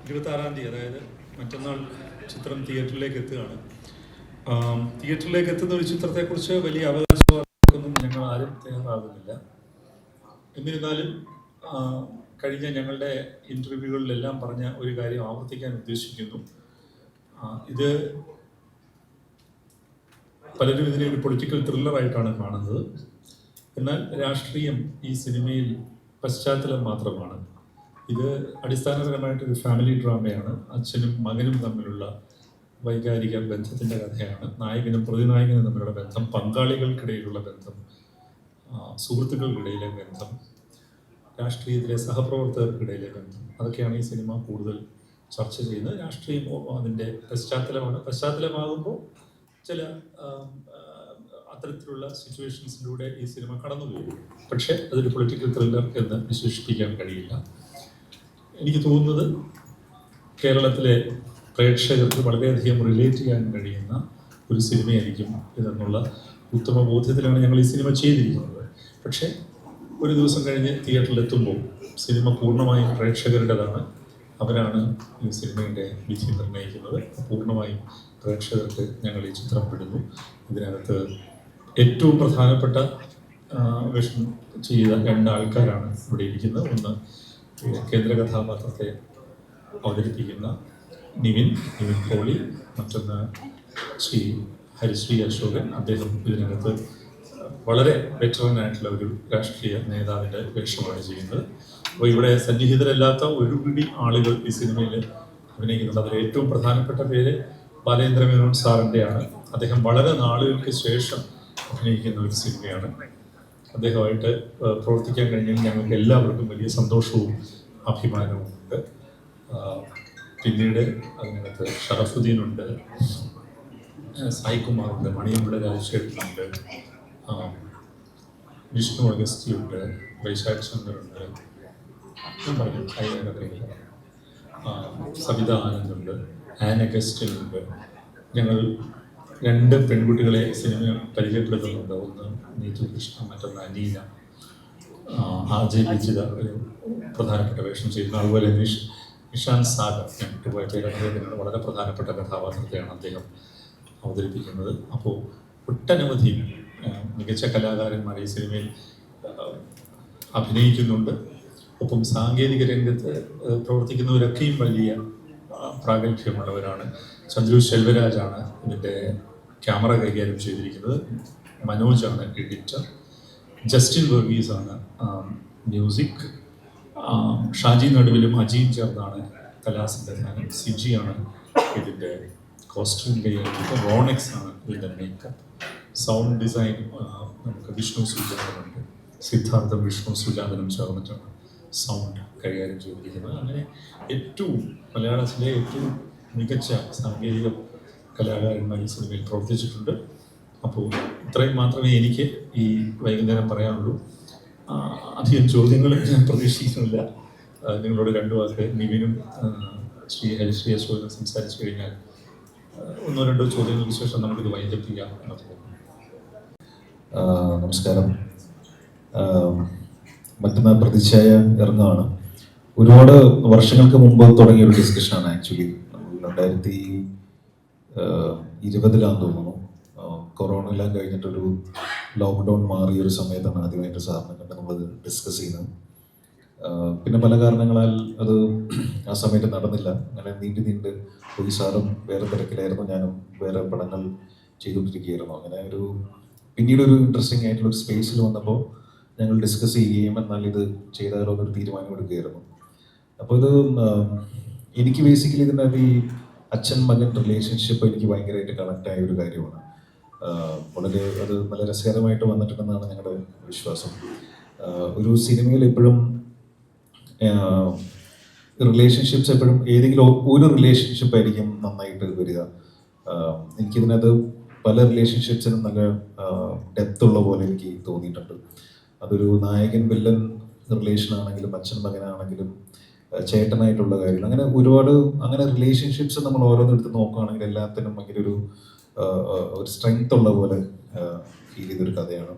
26-ാം തീയതി, അതായത് മറ്റന്നാൾ ചിത്രം തിയേറ്ററിലേക്ക് എത്തുകയാണ്. തിയേറ്ററിലേക്ക് എത്തുന്ന ഒരു ചിത്രത്തെക്കുറിച്ച് വലിയ അവകാശവാദങ്ങൾക്കൊന്നും ഞങ്ങൾ ആരും തയ്യാറാകുന്നില്ല. എന്നിരുന്നാലും കഴിഞ്ഞ ഞങ്ങളുടെ ഇൻ്റർവ്യൂകളിലെല്ലാം പറഞ്ഞ ഒരു കാര്യം ആവർത്തിക്കാൻ ഉദ്ദേശിക്കുന്നു. ഇത് പലരും ഇതിനെ ഒരു പൊളിറ്റിക്കൽ ത്രില്ലറായിട്ടാണ് കാണുന്നത്. എന്നാൽ രാഷ്ട്രീയം ഈ സിനിമയിൽ പശ്ചാത്തലം മാത്രമാണ്. ഇത് അടിസ്ഥാനപരമായിട്ടൊരു ഫാമിലി ഡ്രാമയാണ്. അച്ഛനും മകനും തമ്മിലുള്ള വൈകാരിക ബന്ധത്തിൻ്റെ കഥയാണ്. നായകനും പ്രതിനായകനും തമ്മിലുള്ള ബന്ധം, പങ്കാളികൾക്കിടയിലുള്ള ബന്ധം, സുഹൃത്തുക്കൾക്കിടയിലെ ബന്ധം, രാഷ്ട്രീയത്തിലെ സഹപ്രവർത്തകർക്കിടയിലെ ബന്ധം, അതൊക്കെയാണ് ഈ സിനിമ കൂടുതൽ ചർച്ച ചെയ്യുന്നത്. രാഷ്ട്രീയം അതിൻ്റെ പശ്ചാത്തലമാണ്. പശ്ചാത്തലമാകുമ്പോൾ ചില അത്തരത്തിലുള്ള സിറ്റുവേഷൻസിലൂടെ ഈ സിനിമ കടന്നുപോകും. പക്ഷേ അതൊരു പൊളിറ്റിക്കൽ ത്രില്ലർ എന്ന് വിശേഷിപ്പിക്കാൻ കഴിയില്ല. എനിക്ക് തോന്നുന്നത് കേരളത്തിലെ പ്രേക്ഷകർക്ക് വളരെയധികം റിലേറ്റ് ചെയ്യാൻ കഴിയുന്ന ഒരു സിനിമയായിരിക്കും ഇതെന്നുള്ള ഉത്തമ ബോധ്യത്തിലാണ് ഞങ്ങൾ ഈ സിനിമ ചെയ്തിരിക്കുന്നത്. പക്ഷേ ഒരു ദിവസം കഴിഞ്ഞ് തിയേറ്ററിലെത്തുമ്പോൾ സിനിമ പൂർണ്ണമായും പ്രേക്ഷകരുടേതാണ്. അവരാണ് ഈ സിനിമയുടെ വിധി നിർണ്ണയിക്കുന്നത്. പൂർണ്ണമായും പ്രേക്ഷകർക്ക് ഞങ്ങൾ ഈ ചിത്രം വിടുന്നു. ഇതിനകത്ത് ഏറ്റവും പ്രധാനപ്പെട്ട വേഷം ചെയ്ത 2 ആൾക്കാരാണ് ഇവിടെ ഇരിക്കുന്നത്. ഒന്ന് കേന്ദ്ര കഥാപാത്രത്തെ അവതരിപ്പിക്കുന്ന നിവിൻ പോളി, മറ്റൊന്ന് ശ്രീ ഹരിശ്രീ അശോകൻ. അദ്ദേഹം ഇതിനകത്ത് വളരെ വെറ്ററനായിട്ടുള്ള ഒരു രാഷ്ട്രീയ നേതാവിൻ്റെ വേഷമാണ് ചെയ്യുന്നത്. അപ്പോൾ ഇവിടെ സന്നിഹിതരല്ലാത്ത ഒരു പിടി ആളുകൾ ഈ സിനിമയിൽ അഭിനയിക്കുന്നുണ്ട്. അതിൽ ഏറ്റവും പ്രധാനപ്പെട്ട പേര് ബാലേന്ദ്ര മേനോൻ സാറിൻ്റെയാണ്. അദ്ദേഹം വളരെ നാളുകൾക്ക് ശേഷം അഭിനയിക്കുന്ന ഒരു സിനിമയാണ്. അദ്ദേഹമായിട്ട് പ്രവർത്തിക്കാൻ കഴിഞ്ഞാൽ ഞങ്ങൾക്ക് എല്ലാവർക്കും വലിയ സന്തോഷവും അഭിമാനവും ഉണ്ട്. പിന്നീട് അതിനകത്ത് ഷറഫുദ്ദീനുണ്ട്, സായികുമാറുണ്ട്, മണിയമ്പിള്ള രാജശേഖരനുണ്ട്, വിഷ്ണു അഗസ്തിയുണ്ട്, വൈശാഖ് ചന്ദ്രനുണ്ട്, ഞാൻ പറഞ്ഞു സവിത ആനന്ദുണ്ട്, ആൻ അഗസ്റ്റിനുണ്ട്. ഞങ്ങൾ 2 പെൺകുട്ടികളെ സിനിമ പരിചയപ്പെടുത്തുന്നുണ്ട്. ഒന്ന് നീതു കൃഷ്ണ, മറ്റൊന്ന് അനീന. അജയ് വിജിത ഒരു പ്രധാനപ്പെട്ട വേഷം ചെയ്യുന്നു. അതുപോലെ നിഷാന്ത് സാഗർ, ഞാൻ വിട്ടുപോയ പേര്, അദ്ദേഹത്തിനുള്ള വളരെ പ്രധാനപ്പെട്ട കഥാപാത്രത്തെയാണ് അദ്ദേഹം അവതരിപ്പിക്കുന്നത്. അപ്പോൾ ഒട്ടനവധി മികച്ച കലാകാരന്മാർ ഈ സിനിമയിൽ അഭിനയിക്കുന്നുണ്ട്. ഒപ്പം സാങ്കേതിക രംഗത്ത് പ്രവർത്തിക്കുന്നവരൊക്കെയും വലിയ പ്രാഗൽഭ്യമുള്ളവരാണ്. ചന്ദ്രു ശെൽവരാജാണ് ഇതിൻ്റെ ക്യാമറ കൈകാര്യം ചെയ്തിരിക്കുന്നത്. മനോജാണ് എഡിറ്റർ. ജസ്റ്റിൻ വർഗീസാണ് മ്യൂസിക്. ഷാജി നടുവിലും അജീം ചേർന്നാണ് കലാസംവിധാനം. സിജിയാണ് ഇതിൻ്റെ കോസ്റ്റ്യൂം കൈകാര്യം. റോണെക്സ് ആണ് ഇതിൻ്റെ മേക്കപ്പ്. സൗണ്ട് ഡിസൈൻ നമുക്ക് വിഷ്ണു സുജാതനുണ്ട്. സിദ്ധാർത്ഥം വിഷ്ണു സുജാതനും ചേർന്നിട്ടാണ് സൗണ്ട് കൈകാര്യം ചെയ്തിരിക്കുന്നത്. അങ്ങനെ ഏറ്റവും മലയാളത്തിലെ ഏറ്റവും മികച്ച സാങ്കേതിക കലാകാരന്മാർ ഈ സിനിമയിൽ പ്രവർത്തിച്ചിട്ടുണ്ട്. അപ്പോൾ ഇത്രയും മാത്രമേ എനിക്ക് ഈ വൈകുന്നേരം പറയാനുള്ളൂ. അധികം ചോദ്യങ്ങൾ ഞാൻ പ്രതീക്ഷിക്കുന്നില്ല. നിങ്ങളോട് 2 വാക്ക് നിവിനും ശ്രീ ഹരിശ്രീ അശോകനും സംസാരിച്ചു കഴിഞ്ഞാൽ 1-2 ചോദ്യങ്ങൾക്ക് ശേഷം നമുക്കിത് വൈൻഡപ്പ് ചെയ്യാം എന്ന് തോന്നുന്നു. നമസ്കാരം. മറ്റന്നാൾ പ്രതിച്ഛായ ഇറങ്ങുകയാണ്. ഒരുപാട് വർഷങ്ങൾക്ക് മുമ്പ് തുടങ്ങിയ ഒരു ഡിസ്കഷനാണ്. ആക്ച്വലി 2020 തോന്നുന്നു. കൊറോണ എല്ലാം കഴിഞ്ഞിട്ടൊരു ലോക്ക്ഡൗൺ മാറിയ ഒരു സമയത്താണ് ആദ്യമായിട്ട് സാറിനെ കണ്ട് നമ്മൾ ഡിസ്കസ് ചെയ്യുന്നത്. പിന്നെ പല കാരണങ്ങളാൽ അത് ആ സമയത്ത് നടന്നില്ല. അങ്ങനെ നീണ്ട് പോയി. സാറും വേറെ തിരക്കിലായിരുന്നു, ഞാനും വേറെ പടങ്ങൾ ചെയ്തുകൊണ്ടിരിക്കുകയായിരുന്നു. അങ്ങനെ പിന്നീടൊരു ഇൻട്രസ്റ്റിംഗ് ആയിട്ടുള്ളൊരു സ്പേസിൽ വന്നപ്പോൾ ഞങ്ങൾ ഡിസ്കസ് ചെയ്യുകയും എന്നാൽ ഇത് ചെയ്താലോ എന്നൊരു തീരുമാനമെടുക്കുകയായിരുന്നു. അപ്പോൾ ഇത് എനിക്ക് ബേസിക്കലി ഇതിൻ്റെ ഈ അച്ഛൻ മകൻ റിലേഷൻഷിപ്പ് എനിക്ക് ഭയങ്കരമായിട്ട് കണക്റ്റായ ഒരു കാര്യമാണ്. അത് നല്ല രസകരമായിട്ട് വന്നിട്ടുണ്ടെന്നാണ് ഞങ്ങളുടെ വിശ്വാസം. ഒരു സിനിമയിൽ എപ്പോഴും റിലേഷൻഷിപ്സ് എപ്പോഴും ഏതെങ്കിലും ഒരു റിലേഷൻഷിപ്പ് ആയിരിക്കും നന്നായിട്ട് വരിക. എനിക്കിതിനകത്ത് പല റിലേഷൻഷിപ്സിനും നല്ല ഡെപ്ത് ഉള്ള പോലെ എനിക്ക് തോന്നിയിട്ടുണ്ട്. അതൊരു നായകൻ വില്ലൻ റിലേഷൻ ആണെങ്കിലും അച്ഛൻ മകനാണെങ്കിലും ചേട്ടനായിട്ടുള്ള കാര്യം, അങ്ങനെ ഒരുപാട് അങ്ങനെ റിലേഷൻഷിപ്സ് നമ്മൾ ഓരോന്നെടുത്ത് നോക്കുകയാണെങ്കിൽ എല്ലാത്തിനും ഭയങ്കര ഒരു സ്ട്രെങ്ത് ഉള്ള പോലെ ഫീൽ ചെയ്തൊരു കഥയാണ്.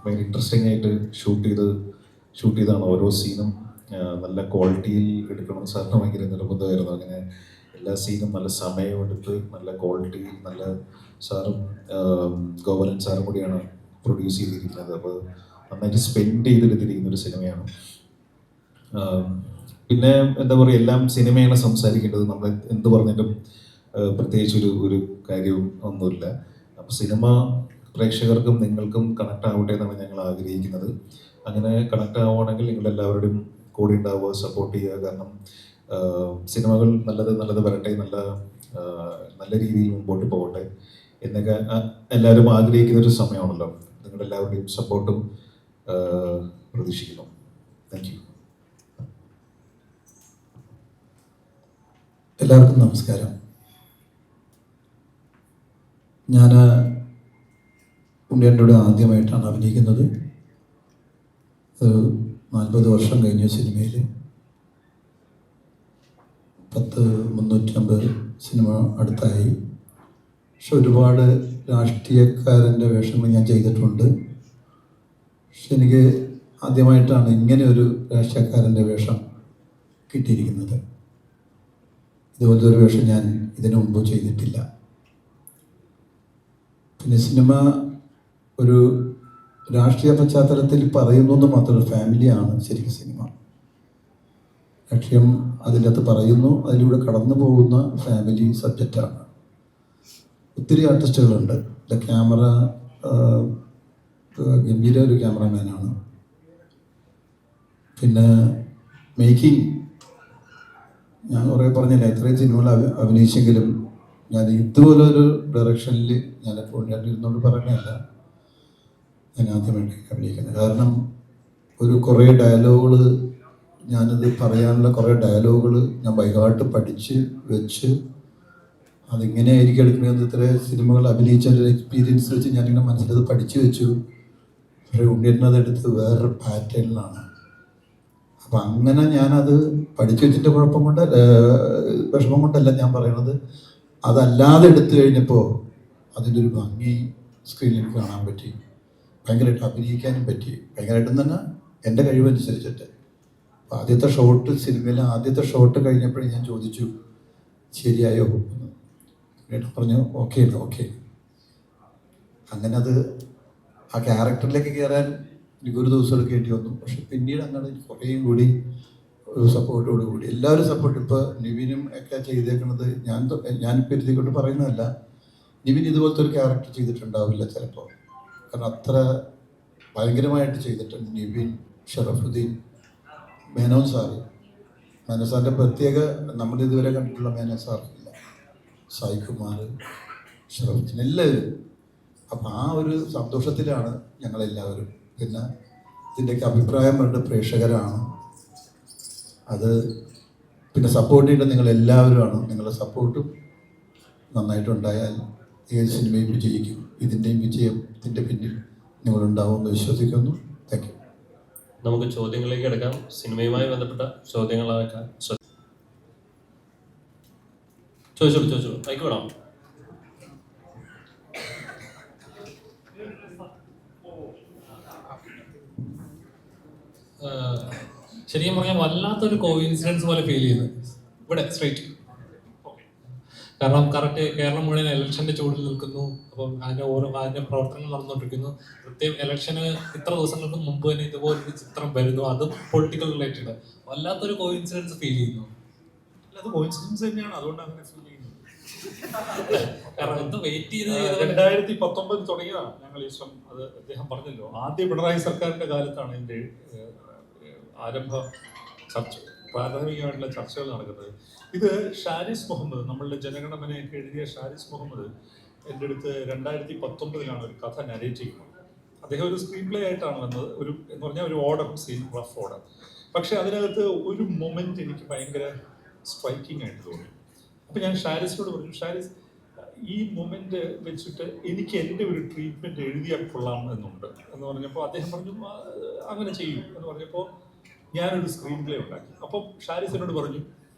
ഭയങ്കര ഇൻട്രസ്റ്റിംഗ് ആയിട്ട് ഷൂട്ട് ചെയ്തതാണ് ഓരോ സീനും. നല്ല ക്വാളിറ്റിയിൽ എടുക്കണം സാറിന് ഭയങ്കര നിർബന്ധമായിരുന്നു. അങ്ങനെ എല്ലാ സീനും നല്ല സമയമെടുത്ത് നല്ല ക്വാളിറ്റി നല്ല സാറും ഗോപാലൻ സാറും കൂടിയാണ് പ്രൊഡ്യൂസ് ചെയ്തിരിക്കുന്നത്. അപ്പോൾ നന്നായിട്ട് സ്പെൻഡ് ചെയ്തെടുത്തിരിക്കുന്ന ഒരു സിനിമയാണ്. പിന്നെ എന്താ പറയുക, എല്ലാം സിനിമയാണ് സംസാരിക്കേണ്ടത്. നമ്മൾ എന്ത് പറഞ്ഞിട്ടും പ്രത്യേകിച്ച് ഒരു കാര്യവും ഒന്നുമില്ല. അപ്പോൾ സിനിമ പ്രേക്ഷകർക്കും നിങ്ങൾക്കും കണക്ട് ആവട്ടെ എന്നാണ് ഞങ്ങൾ ആഗ്രഹിക്കുന്നത്. അങ്ങനെ കണക്ട് ആവുകയാണെങ്കിൽ നിങ്ങളെല്ലാവരുടെയും കൂടെ ഉണ്ടാവുക, സപ്പോർട്ട് ചെയ്യുക. കാരണം സിനിമകൾ നല്ലത് വരട്ടെ, നല്ല രീതിയിൽ മുമ്പോട്ട് പോകട്ടെ എന്നൊക്കെ എല്ലാവരും ആഗ്രഹിക്കുന്ന ഒരു സമയമാണല്ലോ. നിങ്ങളുടെ എല്ലാവരുടെയും സപ്പോർട്ടും പ്രതീക്ഷിക്കുന്നു. Thank you. എല്ലാവർക്കും നമസ്കാരം. ഞാൻ ഉണ്ണിയേട്ടൻ്റെ കൂടെ ആദ്യമായിട്ടാണ് അഭിനയിക്കുന്നത്. 40 വർഷം കഴിഞ്ഞ സിനിമയിൽ 350 സിനിമ അടുത്തായി. പക്ഷെ ഒരുപാട് രാഷ്ട്രീയക്കാരൻ്റെ വേഷങ്ങൾ ഞാൻ ചെയ്തിട്ടുണ്ട്. പക്ഷെ എനിക്ക് ആദ്യമായിട്ടാണ് ഇങ്ങനെ ഒരു രാഷ്ട്രീയക്കാരൻ്റെ വേഷം കിട്ടിയിരിക്കുന്നത്. ഇതുപോലത്തെ ഒരു വേഷം ഞാൻ ഇതിനു മുമ്പ് ചെയ്തിട്ടില്ല. പിന്നെ സിനിമ ഒരു രാഷ്ട്രീയ പശ്ചാത്തലത്തിൽ പറയുന്നു എന്ന് മാത്രമല്ല, ഫാമിലിയാണ് ശരിക്കും സിനിമ. രാഷ്ട്രീയം അതിൻ്റെ അകത്ത് പറയുന്നു, അതിലൂടെ കടന്നു പോകുന്ന ഫാമിലി സബ്ജക്റ്റാണ്. ഒത്തിരി ആർട്ടിസ്റ്റുകളുണ്ട്. ക്യാമറ ഗംഭീര ഒരു ക്യാമറമാനാണ്. പിന്നെ മേക്കിംഗ് ഞാൻ കുറേ പറഞ്ഞില്ല, ഇത്രയും സിനിമകൾ അഭിനയിച്ചെങ്കിലും ഞാൻ ഇതുപോലെ ഒരു ഡയറക്ഷനിൽ ഞാനെപ്പോൾ ഇരുന്നുകൊണ്ട് പറഞ്ഞല്ല ഞാൻ ആദ്യമായിട്ട് അഭിനയിക്കുന്നത്. കാരണം കുറേ ഡയലോഗുകൾ ഞാനത് പറയാനുള്ള കുറേ ഡയലോഗുകൾ ഞാൻ ബൈഹാർട്ട് പഠിച്ച് വെച്ച് അതിങ്ങനെ ആയിരിക്കും എടുക്കണമെന്ന് ഇത്ര സിനിമകൾ അഭിനയിച്ച ഒരു എക്സ്പീരിയൻസ് വെച്ച് ഞാനിങ്ങനെ മനസ്സിലത് പഠിച്ചു വെച്ചു. പക്ഷേ ഉണ്ണിയേട്ടനതെടുത്ത് വേറൊരു പാറ്റേണിലാണ്. അപ്പം അങ്ങനെ ഞാനത് പഠിച്ചു വെച്ചിട്ട് വിഷമം കൊണ്ടല്ല ഞാൻ പറയണത്. അതല്ലാതെ എടുത്തു കഴിഞ്ഞപ്പോൾ അതിൻ്റെ ഒരു ഭംഗി സ്ക്രീനിൽ കാണാൻ പറ്റി. ഭയങ്കരമായിട്ട് അഭിനയിക്കാനും പറ്റി. ഭയങ്കരമായിട്ടും തന്നെ എൻ്റെ കഴിവനുസരിച്ചിട്ട്. അപ്പോൾ ആദ്യത്തെ ഷോട്ട് കഴിഞ്ഞപ്പോഴേ ഞാൻ ചോദിച്ചു ശരിയായോ എന്ന്. ഏട്ടൻ പറഞ്ഞു ഓക്കെ. അങ്ങനെ അത് ആ ക്യാരക്ടറിലേക്ക് കയറാൻ എനിക്കൊരു ദിവസം എടുക്കേണ്ടി വന്നു. പക്ഷെ പിന്നീട് അങ്ങനെ കുറേയും കൂടി ഒരു സപ്പോർട്ടോടുകൂടി എല്ലാവരും സപ്പോർട്ട്. ഇപ്പോൾ നിവിനും ഒക്കെ ചെയ്തേക്കുന്നത് ഞാനിപ്പോൾ ഇരുത്തിക്കൊണ്ട് പറയുന്നതല്ല. നിവിൻ ഇതുപോലത്തെ ഒരു ക്യാരക്ടർ ചെയ്തിട്ടുണ്ടാവില്ല ചിലപ്പോൾ. കാരണം അത്ര ഭയങ്കരമായിട്ട് ചെയ്തിട്ടുണ്ട് നിവിൻ, ഷറഫുദ്ദീൻ, മേനോൻ സാറിൻ്റെ പ്രത്യേക നമ്മളിതുവരെ കണ്ടിട്ടുള്ള മേനോൻ സാറില്ല, സായികുമാർ, ഷറഫുദ്ദീൻ എല്ലാവരും. അപ്പം ആ ഒരു സന്തോഷത്തിലാണ് ഞങ്ങളെല്ലാവരും. പിന്നെ ഇതിൻ്റെയൊക്കെ അഭിപ്രായം പറഞ്ഞ പ്രേക്ഷകരാണ്. അത് പിന്നെ സപ്പോർട്ട് ചെയ്യേണ്ടത് നിങ്ങളെല്ലാവരുമാണ്. നിങ്ങളുടെ സപ്പോർട്ടും നന്നായിട്ടുണ്ടായാൽ ഏത് സിനിമയും വിജയിക്കും. ഇതിൻ്റെയും വിജയത്തിൻ്റെ പിന്നിൽ നിങ്ങളുണ്ടാവുമെന്ന് വിശ്വസിക്കുന്നു. Thank you. നമുക്ക് ചോദ്യങ്ങളിലേക്ക് എടുക്കാം. സിനിമയുമായി ബന്ധപ്പെട്ട ചോദ്യങ്ങളാക്കാൻ ചോദിച്ചോളൂ. മൈക്ക് വേണം. ശരിക്കും പറഞ്ഞാൽ വല്ലാത്തൊരു കോയിൻസിഡൻസ് പോലെ ഫീൽ ചെയ്യുന്നത് ഇവിടെ സ്ട്രേറ്റ്. കാരണം കറക്റ്റ് കേരളം മുഴുവൻ ഇലക്ഷൻ്റെ ചൂടിൽ നിൽക്കുന്നു. അപ്പം അതിൻ്റെ പ്രവർത്തനങ്ങൾ നടന്നുകൊണ്ടിരിക്കുന്നു. കൃത്യം ഇലക്ഷന് ഇത്ര ദിവസങ്ങൾക്ക് മുമ്പ് തന്നെ ഇതുപോലൊരു ചിത്രം വരുന്നു. അത് പൊളിറ്റിക്കൽ റിലേറ്റഡ്. വല്ലാത്തൊരു കോയിൻസിഡൻസ് ഫീൽ ചെയ്യുന്നു. അത് കോയിൻസിഡൻസ് തന്നെയാണ്. അതുകൊണ്ട് അങ്ങനെ ഫീൽ ചെയ്യുന്നത്. കാരണം എന്ത് വെയിറ്റ് ചെയ്ത് 2019 തുടങ്ങിയതാണ് ഞങ്ങൾ ഈ ശ്രമം. അത് അദ്ദേഹം പറഞ്ഞല്ലോ, ആദ്യ പിണറായി സർക്കാരിന്റെ കാലത്താണ് ഇതിന്റെ പ്രാഥമികമായിട്ടുള്ള ചർച്ചകൾ നടക്കുന്നത്. ഇത് ഷാരിസ് മുഹമ്മദ്, നമ്മളുടെ ജനഗണമനയൊക്കെ എഴുതിയ ഷാരിസ് മുഹമ്മദ് എൻ്റെ അടുത്ത് 2019 ഒരു കഥ നരേറ്റ് ചെയ്യുന്നത്. അദ്ദേഹം ഒരു സ്ക്രീൻ പ്ലേ ആയിട്ടാണ് വന്നത്. എന്ന് പറഞ്ഞാൽ ഒരു ഓർഡർ, സീൻ, റഫ് ഓർഡർ. പക്ഷെ അതിനകത്ത് ഒരു മൊമെന്റ് എനിക്ക് ഭയങ്കര സ്ട്രൈക്കിംഗ് ആയിട്ട് തോന്നി. അപ്പം ഞാൻ ഷാരിസിനോട് പറഞ്ഞു, ഷാരിസ്, ഈ മൊമെന്റ് വെച്ചിട്ട് എനിക്ക് എൻ്റെ ഒരു ട്രീറ്റ്മെന്റ് എഴുതിയാൽ കൊള്ളാം എന്നുണ്ട് എന്ന് പറഞ്ഞപ്പോൾ അദ്ദേഹം പറഞ്ഞു അങ്ങനെ ചെയ്യൂ എന്ന് പറഞ്ഞപ്പോൾ ഞാനൊരു സ്ക്രീൻ പ്ലേ ഉണ്ടാക്കി. അപ്പം ഷാരിസ് എന്നോട് പറഞ്ഞു,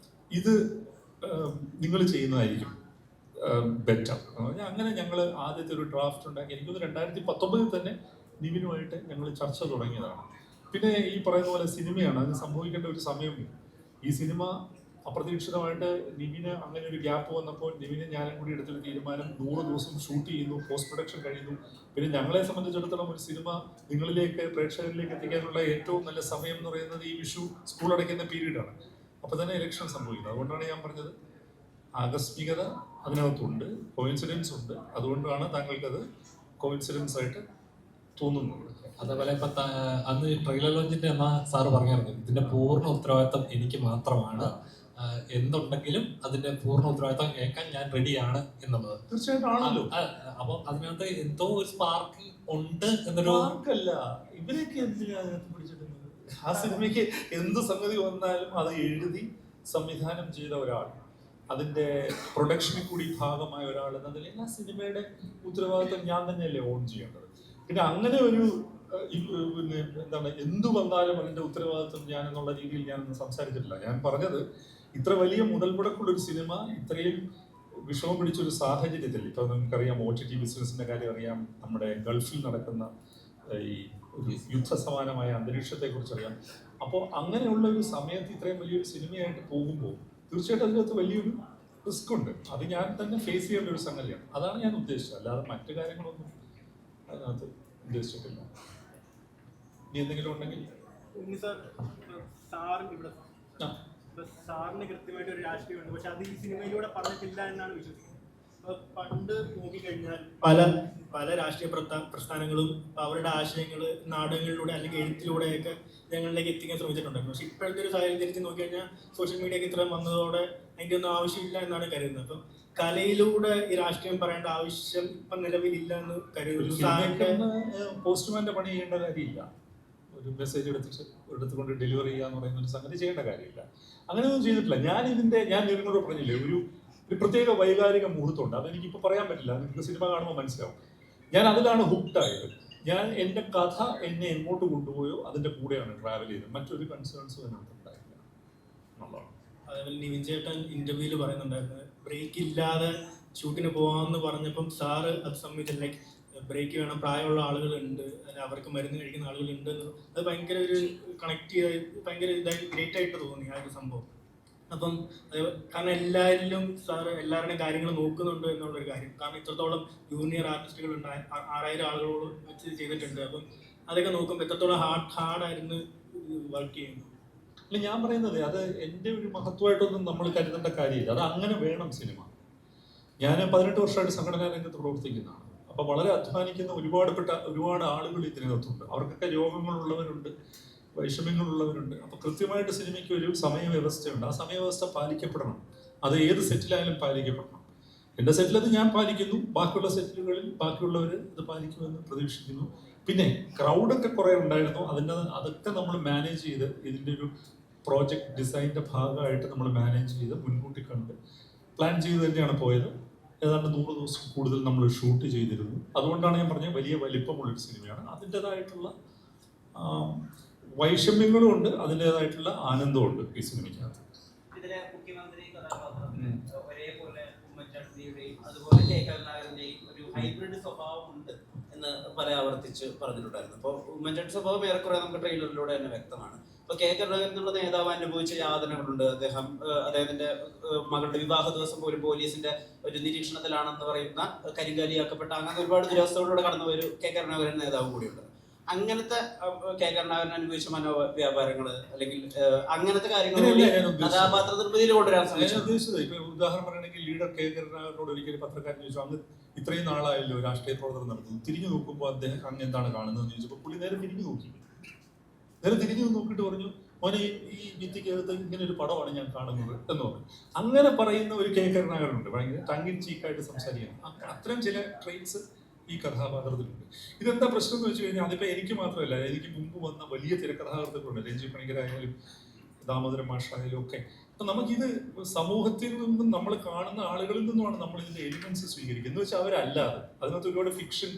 ഇത് നിങ്ങൾ ചെയ്യുന്നതായിരിക്കും ബെറ്റർ. അങ്ങനെ ഞങ്ങൾ ആദ്യത്തെ ഒരു ഡ്രാഫ്റ്റ് ഉണ്ടാക്കി. എനിക്കൊന്ന് 2019 തന്നെ നിവിനുമായിട്ട് ഞങ്ങൾ ചർച്ച തുടങ്ങിയതാണ്. പിന്നെ ഈ പറയുന്ന പോലെ സിനിമയാണ്, അതിന് സംഭവിക്കേണ്ട ഒരു സമയമുണ്ട്. ഈ സിനിമ അപ്രതീക്ഷിതമായിട്ട് നിവിന് അങ്ങനെ ഒരു ഗ്യാപ്പ് വന്നപ്പോൾ നിവിന് ഞാനും കൂടി എടുത്തൊരു തീരുമാനം, 100 ദിവസം ഷൂട്ട് ചെയ്യുന്നു, പോസ്റ്റ് പ്രൊഡക്ഷൻ കഴിയുന്നു. പിന്നെ ഞങ്ങളെ സംബന്ധിച്ചിടത്തോളം ഒരു സിനിമ നിങ്ങളിലേക്ക്, പ്രേക്ഷകരിലേക്ക് എത്തിക്കാനുള്ള ഏറ്റവും നല്ല സമയം എന്ന് പറയുന്നത് ഈ വിഷു, സ്കൂൾ അടയ്ക്കുന്ന പീരീഡാണ്. അപ്പോൾ തന്നെ ഇലക്ഷൻ സംഭവിക്കുന്നത്. അതുകൊണ്ടാണ് ഞാൻ പറഞ്ഞത് ആകസ്മികത അതിനകത്തുണ്ട്, കോയിൻസിഡൻസ് ഉണ്ട്. അതുകൊണ്ടാണ് താങ്കൾക്കത് കോയിൻസിഡൻസ് ആയിട്ട് തോന്നുന്നത്. അതേപോലെ ഇപ്പൊ അന്ന് ട്രെയിലർ ലോഞ്ചിന്റെ എന്നാ സാറ് പറഞ്ഞായിരുന്നു, ഇതിന്റെ പൂർണ്ണ ഉത്തരവാദിത്തം എനിക്ക് മാത്രമാണ്, എന്തുണ്ടെങ്കിലും അതിന്റെ പൂർണ്ണ ഉത്തരവാദിത്തം ഏൽക്കാൻ ഞാൻ റെഡിയാണ് എന്നുള്ളത്. തീർച്ചയായിട്ടും ആണല്ലോ. അപ്പൊ അതിനകത്ത് എന്തോ ഒരു സ്പാർക്ക് ഉണ്ട് എന്നൊരു മാർക്കല്ല, ഇവരൊക്കെ എന്തിനാ അതിനകത്ത് പിടിച്ചിട്ടുള്ളത്? ആ സിനിമയ്ക്ക് എന്ത് സംഗതി വന്നാലും അത് എഴുതി സംവിധാനം ചെയ്ത ഒരാൾ, അതിന്റെ പ്രൊഡക്ഷനിൽ കൂടി ഭാഗമായ ഒരാൾ എന്ന നിലയിൽ ആ സിനിമയുടെ ഉത്തരവാദിത്വം ഞാൻ തന്നെയല്ലേ ഓൺ ചെയ്യേണ്ടത്. പിന്നെ അങ്ങനെ ഒരു പിന്നെ എന്താണ്, എന്തു വന്നാലും അതിന്റെ ഉത്തരവാദിത്വം ഞാൻ എന്നുള്ള രീതിയിൽ ഞാനൊന്നും സംസാരിച്ചിട്ടില്ല. ഞാൻ പറഞ്ഞത് ഇത്ര വലിയ മുതൽ മുടക്കുള്ള ഒരു സിനിമ ഇത്രയും വിഷമം പിടിച്ചൊരു സാഹചര്യത്തിൽ, ഇപ്പൊ നമുക്കറിയാം OTT ബിസിനസിന്റെ കാര്യം അറിയാം, നമ്മുടെ ഗൾഫിൽ നടക്കുന്ന ഈ ഒരു യുദ്ധസമാനമായ അന്തരീക്ഷത്തെ കുറിച്ച് അറിയാം. അപ്പോൾ അങ്ങനെയുള്ള ഒരു സമയത്ത് ഇത്രയും വലിയൊരു സിനിമയായിട്ട് പോകുമ്പോൾ തീർച്ചയായിട്ടും അതിനകത്ത് വലിയൊരു റിസ്ക് ഉണ്ട്. അത് ഞാൻ തന്നെ ഫേസ് ചെയ്യേണ്ട ഒരു സംഗതിയാണ്. അതാണ് ഞാൻ ഉദ്ദേശിച്ചത്, അല്ലാതെ മറ്റു കാര്യങ്ങളൊന്നും അതിനകത്ത് ഉദ്ദേശിച്ചിട്ടില്ല. ഇനി എന്തെങ്കിലും ഉണ്ടെങ്കിൽ സാറിന് കൃത്യമായിട്ട് ഒരു രാഷ്ട്രീയമുണ്ട്, പക്ഷെ അത് ഈ സിനിമയിലൂടെ പറഞ്ഞിട്ടില്ല എന്നാണ് വിശ്വസിക്കുന്നത്. പണ്ട് നോക്കിക്കഴിഞ്ഞാൽ പല രാഷ്ട്രീയ പ്രസ്ഥാനങ്ങളും അവരുടെ ആശയങ്ങൾ നാടകങ്ങളിലൂടെ അല്ലെങ്കിൽ എഴുത്തിലൂടെയൊക്കെ ജനങ്ങളിലേക്ക് എത്തിക്കാൻ ശ്രമിച്ചിട്ടുണ്ടായിരുന്നു. പക്ഷെ ഇപ്പോഴത്തെ ഒരു സാഹചര്യത്തിൽ നോക്കിക്കഴിഞ്ഞാൽ സോഷ്യൽ മീഡിയക്ക് ഇത്രയും വന്നതോടെ അതിൻ്റെ ഒന്നും ആവശ്യമില്ല എന്നാണ് കരുതുന്നത്. അപ്പം കലയിലൂടെ ഈ രാഷ്ട്രീയം പറയേണ്ട ആവശ്യം ഇപ്പം നിലവിലില്ല എന്ന് കരുതുന്നു. പോസ്റ്റ്മാന്റെ പണി ചെയ്യേണ്ട കാര്യമില്ല. ഒരു മെസ്സേജ് എടുത്ത് കൊണ്ട് ഡെലിവറി ചെയ്യാന്ന് പറയുന്ന ഒരു സംഗതി ചെയ്യേണ്ട കാര്യമില്ല. അങ്ങനെയൊന്നും ചെയ്തിട്ടില്ല. ഞാൻ നിങ്ങളോട് പറഞ്ഞില്ലേ, ഒരു പ്രത്യേക വൈകാരിക മുഹൂർത്തമുണ്ട്. അതെനിക്കിപ്പോൾ പറയാൻ പറ്റില്ല, നിങ്ങൾക്ക് സിനിമ കാണുമ്പോൾ മനസ്സിലാവും. ഞാൻ അതിലാണ് ഹുക്ഡായത്. ഞാൻ എൻ്റെ കഥ എന്നെ എങ്ങോട്ട് കൊണ്ടുപോയോ അതിൻ്റെ കൂടെയാണ് ട്രാവൽ ചെയ്തത്. മറ്റൊരു കൺസേൺസും അതിനകത്തുണ്ടായില്ല എന്നുള്ളതാണ്. അതേപോലെ നിവിൻ ചേട്ടൻ ഇന്റർവ്യൂവിൽ പറയുന്നുണ്ടായിരുന്നു, ബ്രേക്ക് ഇല്ലാതെ ഷൂട്ടിന് പോകാമെന്ന് പറഞ്ഞപ്പം സാറ് അത് സമ്മതിച്ചില്ല. ലൈക്ക് ബ്രേക്ക് വേണം, പ്രായമുള്ള ആളുകളുണ്ട്, അവർക്ക് മരുന്ന് കഴിക്കുന്ന ആളുകളുണ്ട്. അത് ഭയങ്കര ഒരു കണക്ട് ചെയ്ത് ഭയങ്കര ഇതായി ഗ്രേറ്റ് ആയിട്ട് തോന്നി ആ ഒരു സംഭവം. അപ്പം കാരണം എല്ലാവരുടെയും കാര്യങ്ങൾ നോക്കുന്നുണ്ട് എന്നുള്ളൊരു കാര്യം. കാരണം ഇത്രത്തോളം ജൂനിയർ ആർട്ടിസ്റ്റുകൾ ഉണ്ട്, 6000 ആളുകളോട് വെച്ച് ചെയ്തിട്ടുണ്ട്. അപ്പം അതൊക്കെ നോക്കുമ്പോൾ എത്രത്തോളം ഹാർഡായിരുന്നു വർക്ക് ചെയ്യുന്നത്. അല്ല, ഞാൻ പറയുന്നത് അത് എൻ്റെ ഒരു മഹത്വമായിട്ടൊന്നും നമ്മൾ കരുതേണ്ട കാര്യമില്ല. അത് അങ്ങനെ വേണം സിനിമ. ഞാൻ 18 വർഷമായിട്ട് സംഘടനാ രംഗത്ത് പ്രവർത്തിക്കുന്നതാണ്. അപ്പോൾ വളരെ അധ്വാനിക്കുന്ന ഒരുപാട് ആളുകൾ ഇതിനകത്തുണ്ട്. അവർക്കൊക്കെ രോഗങ്ങളുള്ളവരുണ്ട്, വൈഷമ്യങ്ങളുള്ളവരുണ്ട്. അപ്പോൾ കൃത്യമായിട്ട് സിനിമയ്ക്ക് ഒരു സമയവ്യവസ്ഥയുണ്ട്. ആ സമയവ്യവസ്ഥ പാലിക്കപ്പെടണം. അത് ഏത് സെറ്റിലായാലും പാലിക്കപ്പെടണം. എൻ്റെ സെറ്റിലത് ഞാൻ പാലിക്കുന്നു, ബാക്കിയുള്ള സെറ്റിലുകളിൽ ബാക്കിയുള്ളവർ ഇത് പാലിക്കുമെന്ന് പ്രതീക്ഷിക്കുന്നു. പിന്നെ ക്രൗഡൊക്കെ കുറേ ഉണ്ടായിരുന്നു. അതൊക്കെ നമ്മൾ മാനേജ് ചെയ്ത് ഇതിൻ്റെ ഒരു പ്രോജക്റ്റ് ഡിസൈനിൻ്റെ ഭാഗമായിട്ട് നമ്മൾ മാനേജ് ചെയ്ത് മുൻകൂട്ടി കണ്ട് പ്ലാൻ ചെയ്ത് തന്നെയാണ് പോയത്. ഏതാണ്ട് 100 ദിവസം കൂടുതൽ നമ്മൾ ഷൂട്ട് ചെയ്തിരുന്നു. അതുകൊണ്ടാണ് ഞാൻ പറഞ്ഞത് വലിയ വലിപ്പമുള്ളൊരു സിനിമയാണ്. അതിൻ്റെതായിട്ടുള്ള വൈഷമ്യങ്ങളും ഉണ്ട്, അതിൻ്റെതായിട്ടുള്ള ആനന്ദമുണ്ട് ഈ സിനിമയ്ക്കകത്ത്. ഇതിലെ മുഖ്യമന്ത്രി കഥാപാത്രം ഒരേപോലെ ഉമ്മൻചാണ്ടിയുടെയും അതുപോലെ കരുണാകരന്റെയും ഒരു ഹൈബ്രിഡ് സ്വഭാവം ഉണ്ട് എന്ന് പല ആവർത്തിച്ച് പറഞ്ഞിട്ടുണ്ടായിരുന്നു. അപ്പോൾ ഉമ്മൻചാണ്ടി സ്വഭാവം ഏറെക്കുറെ നമുക്ക് ട്രെയിലറിലൂടെ തന്നെ വ്യക്തമാണ്. ഇപ്പൊ കരുണാകരൻ എന്നുള്ള നേതാവ് അനുഭവിച്ച യാതനകളുണ്ട്. അദ്ദേഹത്തിന്റെ മകളുടെ വിവാഹ ദിവസം പോലും പോലീസിന്റെ ഒരു നിരീക്ഷണത്തിലാണെന്ന് പറയുന്ന കരിങ്കാലിയാക്കപ്പെട്ട അങ്ങനെ ഒരുപാട് ദുരവസ്ഥകളിലൂടെ കടന്നു ഒരു കരുണാകരൻ നേതാവ് കൂടിയുണ്ട്. അങ്ങനത്തെ കരുണാകരൻ അനുഭവിച്ച മനോവ്യാപാരങ്ങള് അല്ലെങ്കിൽ അങ്ങനത്തെ കാര്യങ്ങൾ കഥാപാത്ര നിർമ്മിതിയിൽ കൊണ്ടുവരാൻ ഉദ്ദേശിച്ചത്. ഇപ്പൊ ഉദാഹരണം പറയണമെങ്കിൽ ലീഡർ കരുണാകരനോട് ഒരിക്കലും പത്രക്കാരൻ ചോദിച്ചു, അങ്ങ് ഇത്രയും നാളായല്ലോ രാഷ്ട്രീയ പ്രവർത്തനം നടത്തുന്നു, തിരിഞ്ഞു നോക്കുമ്പോൾ അദ്ദേഹം അങ്ങ് എന്താണ് കാണുന്നതെന്ന് ചോദിച്ചപ്പോൾ പുള്ളി നേരെ തിരിഞ്ഞു നോക്കിയിട്ട് പറഞ്ഞു, മോനെ ഈ ഭിത്തിക്കകത്ത് ഇങ്ങനെ ഒരു പടമാണ് ഞാൻ കാണുന്നത് എന്ന് പറഞ്ഞു. അങ്ങനെ പറയുന്ന ഒരു കരുണാകരനുണ്ട്, ഭയങ്കര ടങ് ഇൻ ചീക്കായിട്ട് സംസാരിക്കണം. അത്തരം ചില ട്രെയിറ്റ്സ് ഈ കഥാപാത്രത്തിലുണ്ട്. ഇതെന്താ പ്രശ്നം എന്ന് വെച്ച് കഴിഞ്ഞാൽ അതിപ്പോൾ എനിക്ക് മാത്രമല്ല, എനിക്ക് മുമ്പ് വന്ന വലിയ തിരക്കഥാകൃത്തുക്കളുണ്ട്, രഞ്ജി പണിക്കരായാലും ദാമോദരൻ മാഷായാലും ഒക്കെ. അപ്പം നമുക്കിത് സമൂഹത്തിൽ നിന്നും നമ്മൾ കാണുന്ന ആളുകളിൽ നിന്നുമാണ് നമ്മൾ ഇതിൻ്റെ എലിമെന്റ്സ് സ്വീകരിക്കുന്നത്. എന്ന് വെച്ചാൽ അവരല്ലാതെ അതിനകത്ത് ഒരുപാട് ഫിക്ഷൻ.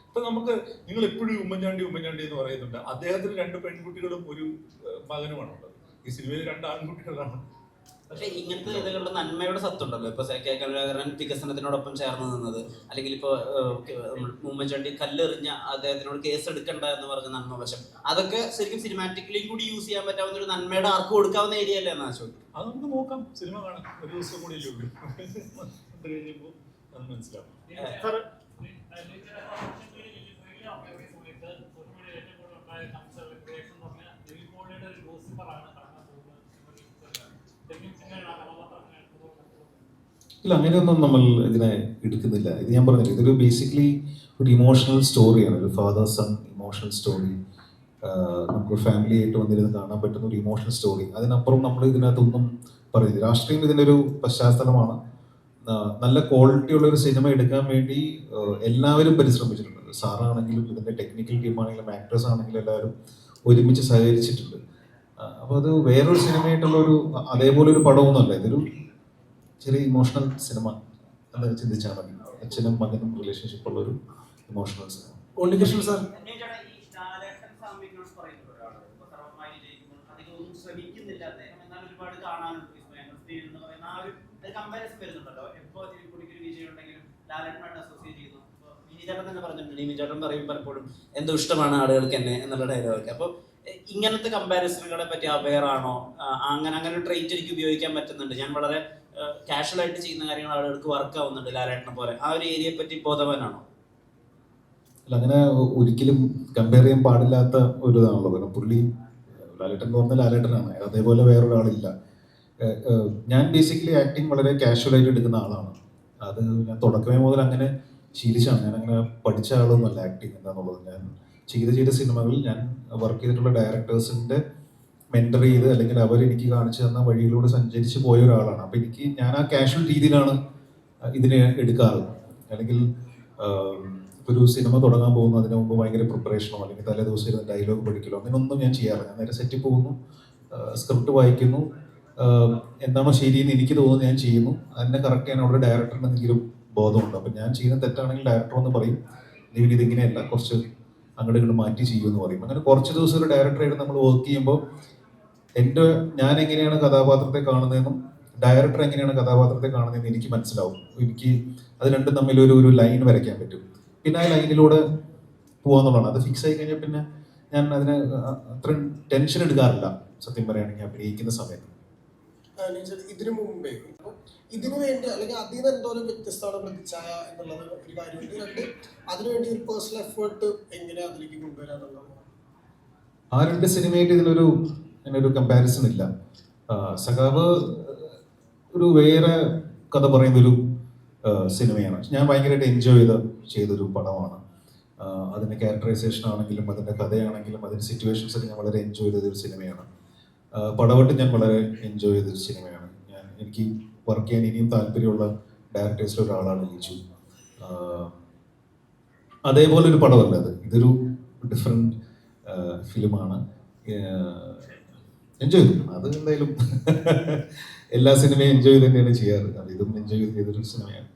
ഇപ്പം നമുക്ക് നിങ്ങൾ എപ്പോഴും ഉമ്മൻചാണ്ടി എന്ന് പറയുന്നുണ്ട്. അദ്ദേഹത്തിന് 2 പെൺകുട്ടികളും ഒരു മകനുമാണുള്ളത്. ഈ സിനിമയിൽ 2 ആൺകുട്ടികളാണ് പക്ഷെ ഇങ്ങനത്തെ ഇതുകളുടെ നന്മയുടെ സത്തുണ്ടല്ലോ. ഇപ്പൊ കെ കരുണാകരൻ വികസനത്തിനോടൊപ്പം ചേർന്ന് നിന്നത്, അല്ലെങ്കിൽ ഇപ്പൊ ഉമ്മൻചാണ്ടി കല്ലെറിഞ്ഞ അദ്ദേഹത്തിനോട് കേസ് എടുക്കണ്ട എന്ന് പറഞ്ഞ നന്മ വശം, അതൊക്കെ ശരിക്കും സിനിമാറ്റിക്കലിയും കൂടി യൂസ് ചെയ്യാൻ പറ്റാവുന്ന ഒരു നന്മയുടെ ആർക്ക് കൊടുക്കാവുന്ന ഏരിയ അല്ലേ എന്നാ ചോദിക്കും. അത് നമുക്ക് നോക്കാം, സിനിമ കാണാം, ഒരു ദിവസം കൂടി ഉള്ളൂ, അത് കഴിയുമ്പോൾ അത് മനസ്സിലാവും. ഇല്ല, അങ്ങനെയൊന്നും നമ്മൾ ഇതിനെ എടുക്കുന്നില്ല. ഇത് ഞാൻ പറഞ്ഞില്ല, ഇതൊരു ബേസിക്കലി ഒരു ഇമോഷണൽ സ്റ്റോറിയാണ്, ഒരു ഫാദർ സൺ ഇമോഷണൽ സ്റ്റോറി. നമുക്ക് ഫാമിലി ആയിട്ട് വന്നിരുന്ന് കാണാൻ പറ്റുന്ന ഒരു ഇമോഷണൽ സ്റ്റോറി. അതിനപ്പുറം നമ്മൾ ഇതിനകത്തൊന്നും പറയുന്നില്ല. രാഷ്ട്രീയം ഇതിൻ്റെ ഒരു പശ്ചാത്തലമാണ്. നല്ല ക്വാളിറ്റി ഉള്ള ഒരു സിനിമ എടുക്കാൻ വേണ്ടി എല്ലാവരും പരിശ്രമിച്ചിട്ടുണ്ട്. സാറാണെങ്കിലും ഇതിൻ്റെ ടെക്നിക്കൽ ടീമാണെങ്കിലും ആക്ടേഴ്സ് ആണെങ്കിലും എല്ലാവരും ഒരുമിച്ച് സഹകരിച്ചിട്ടുണ്ട്. അപ്പോൾ അത് വേറൊരു സിനിമയായിട്ടുള്ള ഒരു അതേപോലെ ഒരു പടമൊന്നുമല്ല, ഇതൊരു ചെറിയ ഇമോഷണൽ സിനിമ എന്ന് ചിന്തിച്ചാൽ മതി. അച്ഛനും മകനും റിലേഷൻഷിപ്പ് ഉള്ള ഒരു ഇമോഷണൽ സിനിമ. ഉണ്ണികൃഷ്ണൻ സാർ ശ്രമിക്കുന്നില്ല അദ്ദേഹം, എന്നാൽ ഒരുപാട് കാണാനുണ്ട്. എന്ന് പറയുന്ന ആ ഒരു കമ്പാരിസൺ വരുന്നുണ്ടല്ലോ. എപ്പോൾ ഒരു വിജയം ഉണ്ടെങ്കിലും ലാലേട്ടനായിട്ട് അസോസിയേറ്റ് ചെയ്യുന്നു. വിനീതേട്ടൻ തന്നെ പറഞ്ഞിട്ടുണ്ട്, വിനീതേട്ടൻ പറയും പലപ്പോഴും എന്തോ ഇഷ്ടമാണ് ആളുകൾക്ക് എന്നെ എന്നുള്ള ഡയലോഗൊക്കെ. അപ്പോൾ ഇങ്ങനത്തെ കമ്പാരിസണുകളെ പറ്റി അവെയർ ആണോ? അങ്ങനെ ഒരു ട്രെയിറ്റ് എനിക്ക് ഉപയോഗിക്കാൻ പറ്റുന്നുണ്ട്, ഞാൻ വളരെ കാഷ്വൽ ആയിട്ട് ചെയ്യുന്ന കാര്യങ്ങൾ ആളുകൾക്ക് വർക്ക് ആവുന്നുണ്ട് ലാലേട്ടനെ പോലെ, ആ ഒരു ഏരിയയെ പറ്റി ബോധവാനാണോ? അല്ല, അങ്ങനെ ഒരിക്കലും കമ്പയർ ചെയ്യാൻ പാടില്ലാത്ത ഒരു ഇതാണല്ലോ. കാരണം പുള്ളി ലാലേട്ടൻ എന്ന് പറഞ്ഞാൽ ലാലേട്ടനാണ്, അതേപോലെ വേറൊരാളില്ല. ഞാൻ ബേസിക്കലി ആക്ടിങ് വളരെ കാഷ്വലായിട്ട് എടുക്കുന്ന ആളാണ്. അത് ഞാൻ തുടക്കമേ മുതൽ അങ്ങനെ ശീലിച്ചാണ്. ഞാൻ അങ്ങനെ പഠിച്ച ആളൊന്നുമല്ല ആക്ടിങ് എന്താണെന്നുള്ളത്. ഞാൻ ചെയ്ത സിനിമകളിൽ ഞാൻ വർക്ക് ചെയ്തിട്ടുള്ള ഡയറക്ടേഴ്സിൻ്റെ മെൻറ്റർ ചെയ്ത് അല്ലെങ്കിൽ അവരെനിക്ക് കാണിച്ചു തന്ന വഴിയിലൂടെ സഞ്ചരിച്ച് പോയ ഒരാളാണ്. അപ്പോൾ ഞാൻ ആ കാഷ്വൽ രീതിയിലാണ് ഇതിനെ എടുക്കാറ്. അല്ലെങ്കിൽ ഒരു സിനിമ തുടങ്ങാൻ പോകുന്നു, അതിന് മുമ്പ് ഭയങ്കര പ്രിപ്പറേഷനോ അല്ലെങ്കിൽ തലേ ദിവസം ഇരുന്ന് ഡയലോഗ് പഠിക്കലോ അങ്ങനെയൊന്നും ഞാൻ ചെയ്യാറില്ല. ഞാൻ നേരെ സെറ്റിൽ പോകുന്നു, സ്ക്രിപ്റ്റ് വായിക്കുന്നു, എന്താണോ ശരിയെന്ന് എനിക്ക് തോന്നുന്നു ഞാൻ ചെയ്യുന്നു. അതിനെ കറക്റ്റ് ചെയ്യാൻ അവിടെ ഡയറക്ടറിന് എന്തെങ്കിലും ബോധമുണ്ട്. അപ്പം ഞാൻ ചെയ്യുന്ന തെറ്റാണെങ്കിൽ ഡയറക്ടർ എന്ന് പറയും, നീ ഇതിങ്ങനെയല്ല, കുറച്ച് അങ്ങോട്ട് ഇങ്ങോട്ട് മാറ്റി ചെയ്യുമെന്ന് പറയും. അങ്ങനെ കുറച്ച് ദിവസം ഒരു ഡയറക്ടറായിട്ട് നമ്മൾ വർക്ക് ചെയ്യുമ്പോൾ ഞാൻ എങ്ങനെയാണ് കഥാപാത്രത്തെ കാണുന്നതെന്നും ഡയറക്ടർ എങ്ങനെയാണ് കഥാപാത്രത്തെ കാണുന്നതെന്ന് എനിക്ക് മനസ്സിലാവും. എനിക്ക് അത് രണ്ടും തമ്മിൽ ഒരു ലൈൻ വരയ്ക്കാൻ പറ്റും. പിന്നെ ആ ലൈനിലൂടെ പോകാന്നുള്ളതാണ്. അത് ഫിക്സ് ആയി കഴിഞ്ഞാൽ പിന്നെ ഞാൻ അതിന് അത്ര ടെൻഷൻ എടുക്കാറില്ല സത്യം പറയുകയാണെങ്കിൽ അഭിനയിക്കുന്ന സമയത്ത്. ഇതിനു മുമ്പേ ഇതിനു വേണ്ടി അല്ലെങ്കിൽ അതിൽ നിന്ന് എന്തോരം വ്യത്യസ്തമാണ് പ്രതിച്ഛായ എന്നുള്ളത് ഒരു കാര്യമുണ്ട്. രണ്ട്, അതിനുവേണ്ടി ഒരു പേഴ്സണൽ എഫേർട്ട് എങ്ങനെ അതിലേക്ക് കൊണ്ടുവരാന്നുള്ളത്. ആ രണ്ട് സിനിമയായിട്ട് ഇതിനൊരു കമ്പാരിസൺ ഇല്ല. സഖാവ് ഒരു വേറെ കഥ പറയുന്നൊരു സിനിമയാണ്. ഞാൻ ഭയങ്കരമായിട്ട് എൻജോയ് ചെയ്തൊരു പടമാണ്. അതിൻ്റെ ക്യാരക്ടറൈസേഷൻ ആണെങ്കിലും അതിൻ്റെ കഥയാണെങ്കിലും അതിൻ്റെ സിറ്റുവേഷൻസ് ഒക്കെ ഞാൻ വളരെ എൻജോയ് ചെയ്തൊരു സിനിമയാണ്. പടവട്ട് ഞാൻ വളരെ എൻജോയ് ചെയ്തൊരു സിനിമയാണ്. എനിക്ക് വർക്ക് ചെയ്യാൻ ഇനിയും താല്പര്യമുള്ള ഡയറക്ടേഴ്സിൽ ഒരാളാണ് ലിജു. അതേപോലെ ഒരു പടമല്ല അത്, ഇതൊരു ഡിഫറെൻറ്റ് ഫിലിമാണ്. എൻജോയ് ചെയ്തു. അത് എന്തായാലും എല്ലാ സിനിമയും എൻജോയ് ചെയ്ത് തന്നെയാണ് ചെയ്യാറ്. അത് ഇതും എൻജോയ് ചെയ്തൊരു സിനിമയാണ്.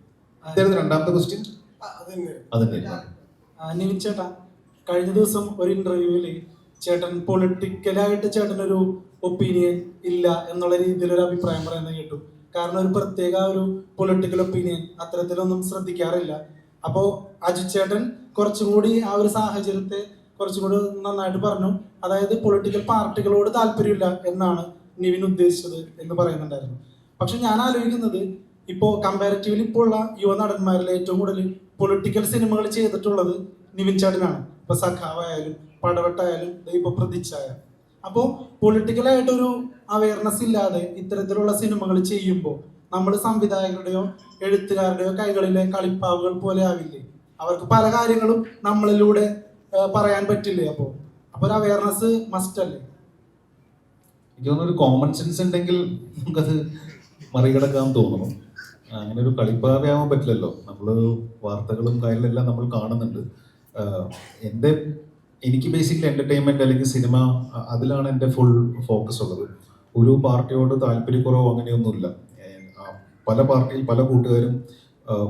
ഇതായിരുന്നു രണ്ടാമത്തെ ക്വസ്റ്റ്യൻ. അതന്നെ നിവിൻ ചേട്ടാ, കഴിഞ്ഞ ദിവസം ഒരു ഇന്റർവ്യൂവിൽ ചേട്ടൻ പൊളിറ്റിക്കലായിട്ട് ചേട്ടനൊരു ഒപ്പീനിയൻ ഇല്ല എന്നുള്ള രീതിയിലൊരു അഭിപ്രായം പറയുന്നത് കേട്ടു. കാരണം ഒരു പ്രത്യേക ഒരു പൊളിറ്റിക്കൽ ഒപ്പീനിയൻ അത്തരത്തിലൊന്നും ശ്രദ്ധിക്കാറില്ല. അപ്പോൾ അജിത് ചേട്ടൻ കുറച്ചും കൂടി ആ ഒരു സാഹചര്യത്തെ കുറച്ചും കൂടി നന്നായിട്ട് പറഞ്ഞു. അതായത് പൊളിറ്റിക്കൽ പാർട്ടികളോട് താല്പര്യമില്ല എന്നാണ് നിവിൻ ഉദ്ദേശിച്ചത് എന്ന് പറയുന്നുണ്ടായിരുന്നു. പക്ഷെ ഞാൻ ആലോചിക്കുന്നത്, ഇപ്പോൾ കമ്പാരിറ്റീവ്ലി ഇപ്പോൾ ഉള്ള യുവനടന്മാരിൽ ഏറ്റവും കൂടുതൽ പൊളിറ്റിക്കൽ സിനിമകൾ ചെയ്തിട്ടുള്ളത് നിവിൻ ചേട്ടനാണ്. ഇപ്പൊ സഖാവായാലും പടവട്ടായാലും ഇപ്പൊ പ്രതിച്ഛായ. അപ്പോൾ പൊളിറ്റിക്കലായിട്ടൊരു അവയർനെസ് ഇല്ലാതെ ഇത്തരത്തിലുള്ള സിനിമകൾ ചെയ്യുമ്പോൾ നമ്മൾ സംവിധായകരുടെയോ എഴുത്തുകാരുടെയോ കൈകളിലെ കളിപ്പാവുകൾ പോലെ ആവില്ലേ? അവർക്ക് പല കാര്യങ്ങളും നമ്മളിലൂടെ പറയാൻ പറ്റില്ലേ? അപ്പോൾ ഒരു അവയർനെസ് മസ്റ്റ് അല്ലേ? എനിക്ക് തോന്നുന്നു ഒരു കോമൺ സെൻസ് ഉണ്ടെങ്കിൽ നമുക്കത് മറികടക്കാൻ തോന്നുന്നു. അങ്ങനെ ഒരു കളിപ്പാവയാവാൻ പറ്റില്ലല്ലോ. നമ്മൾ വാർത്തകളും കാര്യങ്ങളെല്ലാം നമ്മൾ കാണുന്നുണ്ട്. എനിക്ക് ബേസിക്കലി എൻ്റർടൈൻമെൻറ്റ് അല്ലെങ്കിൽ സിനിമ, അതിലാണ് എൻ്റെ ഫുൾ ഫോക്കസ് ഉള്ളത്. ഒരു പാർട്ടിയോട് താല്പര്യക്കുറവോ അങ്ങനെയൊന്നുമില്ല. പല പാർട്ടിയിൽ പല കൂട്ടുകാരും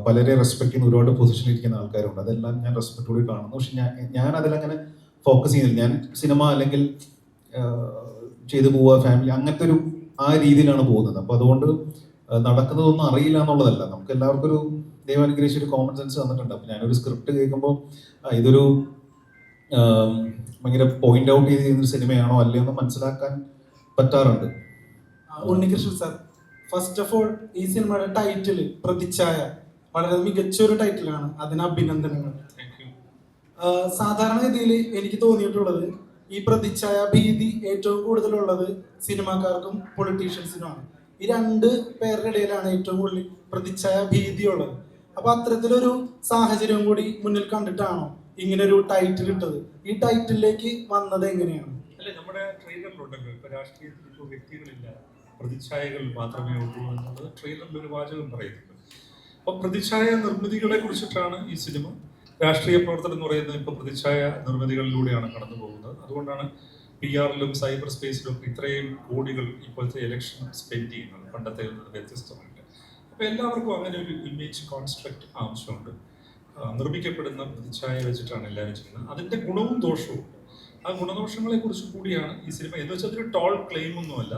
പലരെ റെസ്പെക്ട് ചെയ്യുന്ന ഒരുപാട് പൊസിഷനിലിരിക്കുന്ന ആൾക്കാരുണ്ട്. അതെല്ലാം ഞാൻ റെസ്പെക്റ്റോടെ കാണുന്നു. പക്ഷെ ഞാൻ അതിലങ്ങനെ ഫോക്കസ് ചെയ്യുന്നില്ല. ഞാൻ സിനിമ അല്ലെങ്കിൽ ചെയ്തു പോവുക, ഫാമിലി, അങ്ങനത്തെ ഒരു ആ രീതിയിലാണ് പോകുന്നത്. അപ്പോൾ അതുകൊണ്ട് നടക്കുന്നതൊന്നും അറിയില്ല എന്നുള്ളതല്ല, നമുക്ക് എല്ലാവർക്കും ഒരു ദൈവം അനുഗ്രഹിച്ച് ഒരു കോമൺ സെൻസ് തന്നിട്ടുണ്ട്. അപ്പോൾ ഞാനൊരു സ്ക്രിപ്റ്റ് കേൾക്കുമ്പോൾ ഇതൊരു ഭയങ്കര പോയിന്റ് ഔട്ട് ചെയ്ത് ചെയ്യുന്നൊരു സിനിമയാണോ അല്ലയോ എന്ന് മനസ്സിലാക്കാൻ പറ്റാറുണ്ട്. Unnikrishnan sir, first of all ഈ സിനിമയുടെ ടൈറ്റിൽ പ്രതിച്ഛായ വളരെ മികച്ച ഒരു ടൈറ്റിലാണ്, അതിന് അഭിനന്ദനങ്ങൾ. സാധാരണഗതിയിൽ എനിക്ക് തോന്നിയിട്ടുള്ളത് ഈ പ്രതിച്ഛായ ഭീതി ഏറ്റവും കൂടുതലുള്ളത് സിനിമാക്കാർക്കും പൊളിറ്റീഷ്യൻസിനുമാണ്. ഈ രണ്ട് പേരുടെ ഇടയിലാണ് ഏറ്റവും കൂടുതൽ പ്രതിച്ഛായ ഭീതി ഉള്ളത്. അപ്പൊ അത്തരത്തിലൊരു സാഹചര്യം കൂടി മുന്നിൽ കണ്ടിട്ടാണോ ഇങ്ങനൊരു ടൈറ്റിൽ ഇട്ടത്? ഈ ടൈറ്റിലേക്ക് വന്നത് എങ്ങനെയാണ്? അല്ലെ, നമ്മുടെ ട്രെയിലറിലുണ്ടല്ലോ ഇപ്പൊ രാഷ്ട്രീയത്തിൽ ഇപ്പോൾ വ്യക്തികളില്ല, പ്രതിച്ഛായകൾ മാത്രമേ ഉള്ളൂ എന്നുള്ളത് ട്രെയിലറിൽ ഒരു വാചകം പറയുന്നുണ്ട്. അപ്പൊ പ്രതിച്ഛായ നിർമ്മിതികളെ കുറിച്ചിട്ടാണ് ഈ സിനിമ. രാഷ്ട്രീയ പ്രവർത്തനം എന്ന് പറയുന്നത് ഇപ്പോൾ പ്രതിച്ഛായ നിർമ്മിതികളിലൂടെയാണ് കടന്നു പോകുന്നത്. അതുകൊണ്ടാണ് PR-ലും സൈബർ സ്പേസിലും ഇത്രയും കോടികൾ ഇപ്പോഴത്തെ ഇലക്ഷൻ സ്പെൻഡ് ചെയ്യുന്നത്, പണ്ടത്തെ വ്യത്യസ്തമായിട്ട്. അപ്പോൾ എല്ലാവർക്കും അങ്ങനെ ഒരു ഇമേജ് കോൺസ്ട്രക്റ്റ് ആവശ്യമുണ്ട്. നിർമ്മിക്കപ്പെടുന്ന പ്രതിച്ഛായ വെച്ചിട്ടാണ് എല്ലാവരും ചെയ്യുന്നത്. അതിൻ്റെ ഗുണവും ദോഷവും ഉണ്ട്. ആ ഗുണദോഷങ്ങളെ കുറിച്ച് കൂടിയാണ് ഈ സിനിമ. എന്ന് വെച്ചാൽ അതൊരു ടോൾ ക്ലെയിം ഒന്നുമല്ല,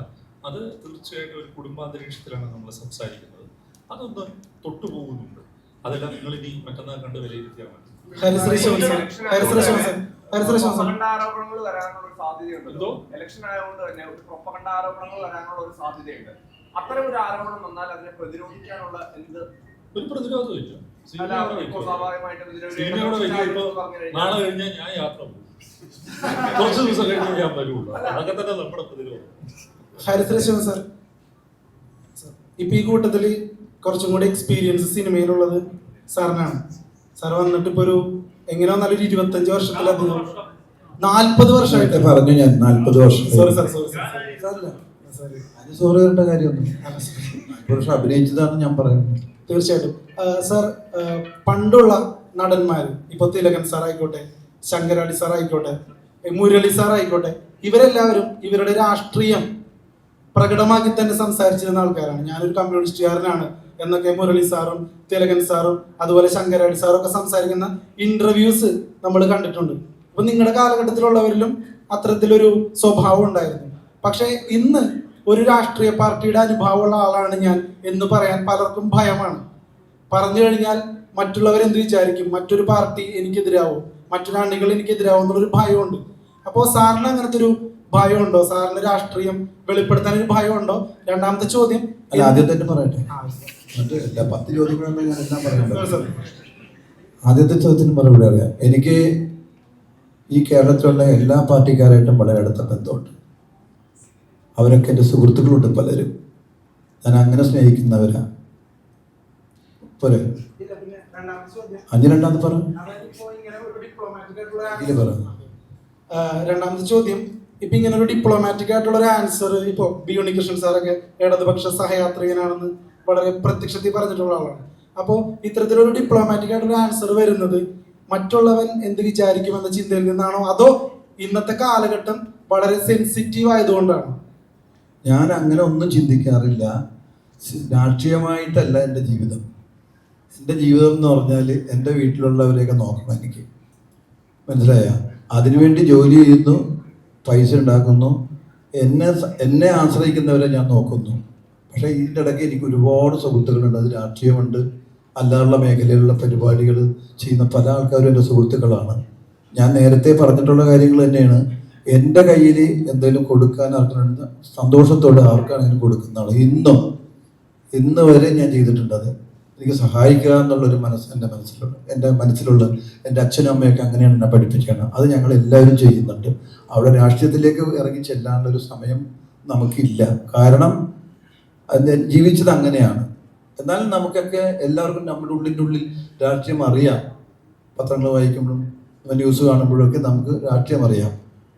അത് തീർച്ചയായിട്ടും ഒരു കുടുംബാന്തരീക്ഷത്തിലാണ് നമ്മൾ സംസാരിക്കുന്നത്. അതൊന്ന് തൊട്ടുപോകുന്നുണ്ട്. അതെല്ലാം നിങ്ങൾ ഇനി മറ്റന്നാൾ കണ്ട് വിലയിരുത്തിയാൽ മതി. ആരോപണങ്ങൾ വരാനുള്ള ഒരു സാധ്യതയുണ്ട്. ഇലക്ഷൻ ആയതുകൊണ്ട് തന്നെ ഒരു പ്രൊപ്പഗണ്ട ആരോപണങ്ങൾ വരാനുള്ള ഒരു സാധ്യതയുണ്ട്. അത്തരം ഒരു ആരോപണം വന്നാൽ അതിനെ പ്രതിരോധിക്കാനുള്ള എന്ത് ഒരു പ്രതിരോധവും ഇല്ല. നാളെ കഴിഞ്ഞാൽ ഞാൻ യാത്ര പോകും, കുറച്ച് ദിവസം കഴിഞ്ഞ് ഞാൻ വരുള്ളൂ. അതൊക്കെ തന്നെ നമ്മുടെ പ്രതിരോധം. ഹരിശ്രീ സാർ, ഇപ്പൊ ഈ കൂട്ടത്തില് കുറച്ചും കൂടി എക്സ്പീരിയൻസ് സിനിമയിലുള്ളത് സാറിനാണ്. സാർ വന്നിട്ട് ഇപ്പൊ ഒരു എങ്ങനെ വന്നാലും 25 വർഷത്തിലധികം, 40 വർഷമായിട്ട് പറഞ്ഞു ഞാൻ 40 വർഷം. സോറി സാർ, സോറി പറയേണ്ട കാര്യമൊന്നും. 40 വർഷം അഭിനയിച്ചതാണ് ഞാൻ പറയുന്നത്. തീർച്ചയായിട്ടും സാർ, പണ്ടുള്ള നടന്മാർ, ഇപ്പൊ തിലകൻ സാർ ആയിക്കോട്ടെ, ശങ്കരാടി സാർ ആയിക്കോട്ടെ, മുരളി സാർ ആയിക്കോട്ടെ, ഇവരെല്ലാവരും ഇവരുടെ രാഷ്ട്രീയം പ്രകടമാക്കി തന്നെ സംസാരിച്ചിരുന്ന ആൾക്കാരാണ്. ഞാനൊരു കമ്മ്യൂണിസ്റ്റുകാരനാണ് എന്നൊക്കെ മുരളി സാറും തിലകൻ സാറും അതുപോലെ ശങ്കരാടി സാറും ഒക്കെ സംസാരിക്കുന്ന ഇന്റർവ്യൂസ് നമ്മൾ കണ്ടിട്ടുണ്ട്. അപ്പൊ നിങ്ങളുടെ കാലഘട്ടത്തിലുള്ളവരിലും അത്തരത്തിലൊരു സ്വഭാവം ഉണ്ടായിരുന്നു. പക്ഷെ ഇന്ന് ഒരു രാഷ്ട്രീയ പാർട്ടിയുടെ അനുഭാവമുള്ള ആളാണ് ഞാൻ എന്ന് പറയാൻ പലർക്കും ഭയമാണ്. പറഞ്ഞു കഴിഞ്ഞാൽ മറ്റുള്ളവരെന്ത് വിചാരിക്കും, മറ്റൊരു പാർട്ടി എനിക്കെതിരാവും, മറ്റൊരു അണികൾ എനിക്കെതിരാവും എന്നുള്ളൊരു ഭയമുണ്ട്. അപ്പോൾ സാറിന് അങ്ങനത്തെ ഒരു ഭയമുണ്ടോ? സാറിന് രാഷ്ട്രീയം വെളിപ്പെടുത്താൻ ഒരു ഭയമുണ്ടോ? രണ്ടാമത്തെ ചോദ്യം, ആദ്യം തന്നെ പറയട്ടെ, എല്ലാ 10 ചോദ്യങ്ങളൊന്നും ഞാൻ എല്ലാം പറയണ്ട. ആദ്യത്തെ ചോദ്യത്തിന് മറുപടി അറിയാം. എനിക്ക് ഈ കേരളത്തിലുള്ള എല്ലാ പാർട്ടിക്കാരായിട്ടും വളരെ അടുത്ത ബന്ധമുണ്ട്. അവരൊക്കെ എൻ്റെ സുഹൃത്തുക്കളുണ്ട് പലരും. ഞാൻ അങ്ങനെ സ്നേഹിക്കുന്നവരാ. പോരെ? രണ്ടാമത് പറ. രണ്ടാമത്തെ ചോദ്യം, ഇപ്പൊ ഇങ്ങനെ ഒരു ഡിപ്ലോമാറ്റിക് ആയിട്ടുള്ള ഒരു ആൻസർ ഇപ്പൊ ബി ഉണ്ണികൃഷ്ണൻ സാറൊക്കെ ഇടതുപക്ഷ സഹയാത്രികനാണെന്ന് വളരെ പ്രത്യക്ഷത്തിൽ പറഞ്ഞിട്ടുള്ള ആളാണ്. അപ്പോൾ ഇത്തരത്തിലൊരു ഡിപ്ലോമാറ്റിക് ആയിട്ടുള്ള ആൻസർ വരുന്നത് മറ്റുള്ളവൻ എന്ത് വിചാരിക്കുമെന്ന ചിന്തയിൽ നിന്നാണോ, അതോ ഇന്നത്തെ കാലഘട്ടം വളരെ സെൻസിറ്റീവ് ആയതുകൊണ്ടാണോ? ഞാൻ അങ്ങനെ ഒന്നും ചിന്തിക്കാറില്ല. രാഷ്ട്രീയമായിട്ടല്ല എൻ്റെ ജീവിതം. എൻ്റെ ജീവിതം എന്ന് പറഞ്ഞാൽ എൻ്റെ വീട്ടിലുള്ളവരെയൊക്കെ നോക്കണം. എനിക്ക് മനസ്സിലായ, അതിനുവേണ്ടി ജോലി ചെയ്യുന്നു, പൈസ ഉണ്ടാക്കുന്നു, എന്നെ ആശ്രയിക്കുന്നവരെ ഞാൻ നോക്കുന്നു. പക്ഷേ ഇതിൻ്റെ ഇടയ്ക്ക് എനിക്ക് ഒരുപാട് സുഹൃത്തുക്കളുണ്ട്. അത് രാഷ്ട്രീയമുണ്ട്, അല്ലാതുള്ള മേഖലയിലുള്ള പരിപാടികൾ ചെയ്യുന്ന പല ആൾക്കാരും എൻ്റെ സുഹൃത്തുക്കളാണ്. ഞാൻ നേരത്തെ പറഞ്ഞിട്ടുള്ള കാര്യങ്ങൾ തന്നെയാണ്. എൻ്റെ കയ്യിൽ എന്തെങ്കിലും കൊടുക്കാൻ ആർക്കുണ്ട്, സന്തോഷത്തോടെ ആർക്കാണെങ്കിലും കൊടുക്കുന്ന ആൾ ഇന്ന് വരെ ഞാൻ ചെയ്തിട്ടുണ്ട്. അത് എനിക്ക് സഹായിക്കുക എന്നുള്ളൊരു എൻ്റെ മനസ്സിലുള്ള എൻ്റെ അച്ഛനും അമ്മയൊക്കെ അങ്ങനെയാണ് എന്നെ പഠിപ്പിക്കുകയാണ്. അത് ഞങ്ങൾ എല്ലാവരും ചെയ്യുന്നുണ്ട്. അവിടെ രാഷ്ട്രീയത്തിലേക്ക് ഇറങ്ങി ചെല്ലാനുള്ളൊരു സമയം നമുക്കില്ല. കാരണം അത് ജീവിച്ചത് അങ്ങനെയാണ്. എന്നാൽ നമുക്കൊക്കെ എല്ലാവർക്കും നമ്മുടെ ഉള്ളിൽ രാഷ്ട്രീയം അറിയാം. പത്രങ്ങൾ വായിക്കുമ്പോഴും ന്യൂസ് കാണുമ്പോഴൊക്കെ നമുക്ക് രാഷ്ട്രീയം അറിയാം.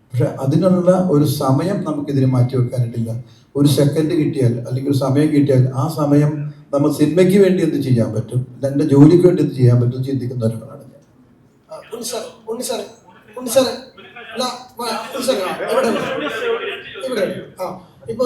പക്ഷെ അതിനുള്ള ഒരു സമയം നമുക്കിതിനെ മാറ്റി വെക്കാനായിട്ടില്ല. ഒരു സെക്കൻഡ് കിട്ടിയാൽ അല്ലെങ്കിൽ ഒരു സമയം കിട്ടിയാൽ ആ സമയം നമ്മൾ സിനിമയ്ക്ക് വേണ്ടി എന്ത് ചെയ്യാൻ പറ്റും, എൻ്റെ ജോലിക്ക് വേണ്ടി എന്ത് ചെയ്യാൻ പറ്റും ചിന്തിക്കുന്ന ഒരാളാണ് ഞാൻ. ഇപ്പൊ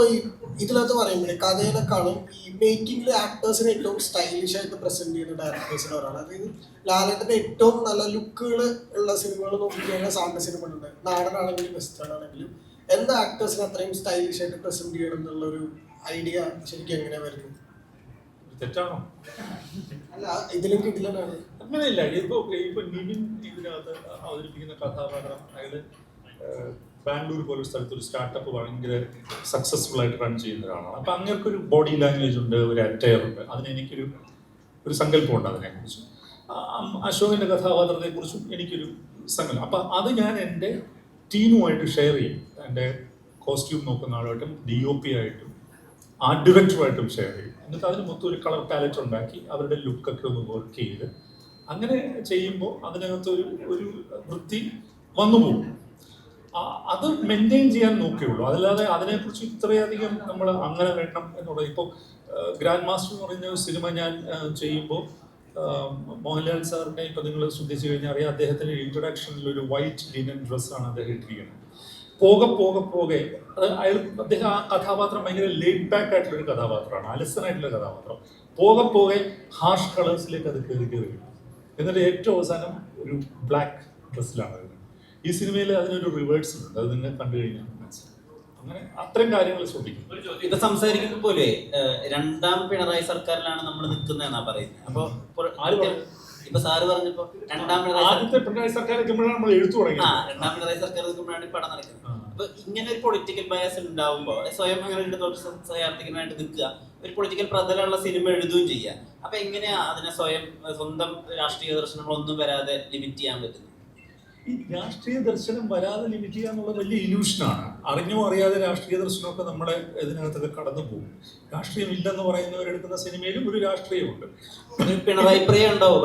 ഇതിനകത്ത് പറയുമ്പോൾ കഥയിലെക്കാളും ഈ മേക്കിംഗിൽ ആക്ടേഴ്സിനെ ഏറ്റവും സ്റ്റൈലിഷ് ആയിട്ട് പ്രസന്റ് ചെയ്യുന്ന ഡയറക്ടേഴ്സിന് ഒരാളാണ്. അതായത് ലാലേട്ടൻ്റെ ഏറ്റവും നല്ല ലുക്കുകൾ ഉള്ള സിനിമകൾ നോക്കിക്കഴിഞ്ഞാൽ സാറിൻ്റെ സിനിമകളുണ്ട്. നാടനാണെങ്കിലും വെസ്റ്റേൺ ആണെങ്കിലും എന്താ ആക്ടേഴ്സിന് അത്രയും സ്റ്റൈലിഷ് ആയിട്ട് പ്രസന്റ് ചെയ്യണം എന്നുള്ള ഒരു ഐഡിയ ശരിക്കും എങ്ങനെയാ വരുന്നത്? തെറ്റാണോ? അല്ല, ഇതിലും കിട്ടില്ലാണ്. അങ്ങനെയല്ല. ഇപ്പൊ നിവിൻ ഇതിനകത്ത് അവതരിപ്പിക്കുന്ന കഥാപാത്രം അയാള് ബാംഗ്ലൂർ പോലൊരു സ്ഥലത്ത് ഒരു സ്റ്റാർട്ടപ്പ് ഭയങ്കര സക്സസ്ഫുൾ ആയിട്ട് റൺ ചെയ്യുന്ന ഒരാളാണ്. അപ്പൊ അങ്ങനൊരു ബോഡി ലാംഗ്വേജ് ഉണ്ട്, ഒരു അറ്റയർ ഉണ്ട്. അതിന് എനിക്കൊരു സങ്കല്പമുണ്ട് അതിനെക്കുറിച്ച്. അശോകന്റെ കഥാപാത്രത്തെ കുറിച്ചും എനിക്കൊരു സങ്കല്പം. അപ്പൊ അത് ഞാൻ എൻ്റെ ടീമുമായിട്ട് ഷെയർ ചെയ്യും. എൻ്റെ കോസ്റ്റ്യൂം നോക്കുന്ന ആളുമായിട്ടും DOP ആയിട്ടും ആർട്ട് ഡയറക്ടറുമായിട്ടും ഷെയർ ചെയ്യും. എന്നിട്ട് അതിന് മൊത്തം ഒരു കളർ പാലറ്റ് ഉണ്ടാക്കി അവരുടെ ലുക്കൊക്കെ ഒന്ന് വർക്ക് ചെയ്ത് അങ്ങനെ ചെയ്യുമ്പോൾ അതിനകത്ത് ഒരു വൃത്തി വന്നു പോകും. അത് മെയിൻറ്റെയിൻ ചെയ്യാൻ നോക്കിയുള്ളൂ. അതല്ലാതെ അതിനെക്കുറിച്ച് ഇത്രയധികം നമ്മൾ അങ്ങനെ വേണം എന്നുള്ളത്. ഇപ്പോൾ ഗ്രാൻഡ് മാസ്റ്റർ എന്ന് പറയുന്ന ഒരു സിനിമ ഞാൻ ചെയ്യുമ്പോൾ മോഹൻലാൽ സാറിനെ ഇപ്പോൾ നിങ്ങൾ ശ്രദ്ധിച്ചു കഴിഞ്ഞാൽ അറിയാം, അദ്ദേഹത്തിൻ്റെ ഇൻട്രൊഡക്ഷനിൽ ഒരു വൈറ്റ് ലിനൻ ഡ്രസ്സാണ് അദ്ദേഹം ഇട്ടിരിക്കുന്നത്. പോകെ അത് അദ്ദേഹം ആ കഥാപാത്രം ഭയങ്കര ലേറ്റ് ബാക്ക് ആയിട്ടുള്ളൊരു കഥാപാത്രമാണ്, അലസനായിട്ടുള്ള കഥാപാത്രം. പോകെ ഹാർഷ് കളേഴ്സിലേക്ക് അത് കയറി വരും. എന്നിട്ട് ഏറ്റവും അവസാനം ഒരു ബ്ലാക്ക് ഡ്രസ്സിലാണ് വരുന്നത്. ഈ സിനിമയിൽ അതിനൊരു റിവേഴ്സ് ഉണ്ട്, അത് നിങ്ങൾ കണ്ടു കഴിഞ്ഞാൽ മനസ്സിലാവും. അങ്ങനെ അത്രയും കാര്യങ്ങൾ ശ്രദ്ധിക്കും. ഇത് സംസാരിക്കുമ്പോൾ പോലെ രണ്ടാം പിണറായി സർക്കാരിലാണ് നമ്മൾ നിൽക്കുന്നതെന്നാ പറയുന്നത്. അപ്പൊ ഇപ്പൊ സാറ് പറഞ്ഞപ്പോ ആദ്യത്തെ പിണറായി സർക്കാർ നിൽക്കുമ്പോഴാണ് നമ്മൾ എഴുത്തു തുടങ്ങിയത്. രണ്ടാം പിണറായി സർക്കാർ നിൽക്കുമ്പോഴാണ് പടം നടക്കുന്നത്. അപ്പൊ ഇങ്ങനെ ഒരു പൊളിറ്റിക്കൽ ബയസ് ഉണ്ടാവുമ്പോൾ സ്വയം അങ്ങനെ സയാർത്ഥികനായിട്ട് നിൽക്കുക, ഒരു പൊളിറ്റിക്കൽ പ്രതലമുള്ള സിനിമ എഴുതുകയും ചെയ്യുക. അപ്പൊ എങ്ങനെയാ അതിനെ സ്വന്തം രാഷ്ട്രീയ ദർശനങ്ങളൊന്നും വരാതെ ലിമിറ്റ് ചെയ്യാൻ പറ്റുന്നത്? ഈ രാഷ്ട്രീയ ദർശനം വരാതെ ലിമിറ്റ് ചെയ്യുക എന്നുള്ളത് വലിയ ഇല്യൂഷനാണ്. അറിഞ്ഞോ അറിയാതെ രാഷ്ട്രീയ ദർശനമൊക്കെ നമ്മുടെ ഇതിനകത്തൊക്കെ കടന്നു പോകും. രാഷ്ട്രീയം ഇല്ലെന്ന് പറയുന്നവരെടുക്കുന്ന സിനിമയിലും ഒരു രാഷ്ട്രീയമുണ്ട്. പിണറായി പ്രിയ ഉണ്ടാവും.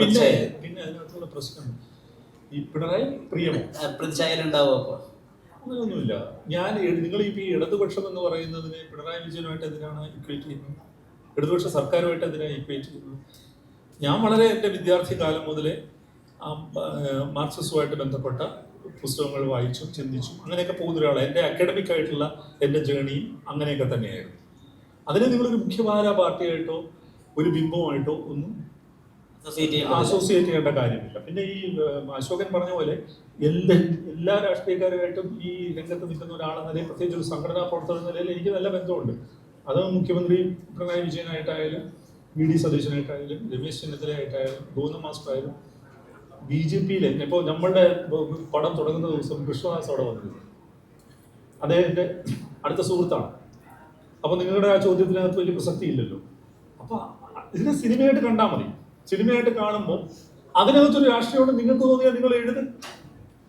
പിന്നെ അതിനകത്തുള്ള പ്രശ്നം ഈ പിണറായി പ്രിയമോ പ്രതിച്ഛായലുണ്ടാവും. അപ്പൊ അങ്ങനെയൊന്നുമില്ല. നിങ്ങൾ ഈ ഇടതുപക്ഷം എന്ന് പറയുന്നതിന് പിണറായി വിജയനുമായിട്ട് എന്തിനാണ് ഇക്വേറ്റ് ചെയ്യുന്നത്? ഇടതുപക്ഷ സർക്കാരുമായിട്ട് എന്തിനാണ് ഇക്വേറ്റ് ചെയ്യുന്നത്? ഞാൻ വളരെ എൻ്റെ വിദ്യാർത്ഥി കാലം മുതലേ മാർക്സിസവുമായിട്ട് ബന്ധപ്പെട്ട പുസ്തകങ്ങൾ വായിച്ചും ചിന്തിച്ചും അങ്ങനെയൊക്കെ പോകുന്ന ഒരാളാണ്. എൻ്റെ അക്കാഡമിക് ആയിട്ടുള്ള എൻ്റെ ജേണിയും അങ്ങനെയൊക്കെ തന്നെയായിരുന്നു. അതിനെ നിങ്ങളൊരു മുഖ്യധാരാ പാർട്ടിയായിട്ടോ ഒരു ബിംബമായിട്ടോ ഒന്നും അസോസിയേറ്റ് ചെയ്യേണ്ട കാര്യമില്ല. പിന്നെ ഈ അശോകൻ പറഞ്ഞ പോലെ എല്ലാ രാഷ്ട്രീയക്കാരുമായിട്ടും ഈ രംഗത്ത് നിൽക്കുന്ന ഒരാളെന്ന നിലയിൽ, പ്രത്യേകിച്ച് ഒരു സംഘടനാ പ്രവർത്തന നിലയിൽ എനിക്ക് നല്ല ബന്ധമുണ്ട്. അത് മുഖ്യമന്ത്രി പിണറായി വിജയനായിട്ടായാലും VD സതീശനായിട്ടായാലും രമേശ് ചെന്നിത്തലയായിട്ടായാലും ഗോവിന്ദ മാസ്റ്റർ ആയാലും BJPയിലെ ഇപ്പോൾ നമ്മളുടെ പടം തുടങ്ങുന്ന ദിവസം കൃഷ്ണദാസ് അവിടെ വന്നിരുന്നു. അദ്ദേഹത്തിൻ്റെ അടുത്ത സുഹൃത്താണ്. അപ്പോൾ നിങ്ങളുടെ ആ ചോദ്യത്തിനകത്ത് വലിയ പ്രസക്തി ഇല്ലല്ലോ. അപ്പോൾ ഇതിനെ സിനിമയായിട്ട് കണ്ടാൽ മതി. സിനിമയായിട്ട് കാണുമ്പോൾ അതിനകത്തൊരു രാഷ്ട്രീയമുണ്ട് നിങ്ങൾക്ക് തോന്നിയാൽ നിങ്ങൾ എഴുതി,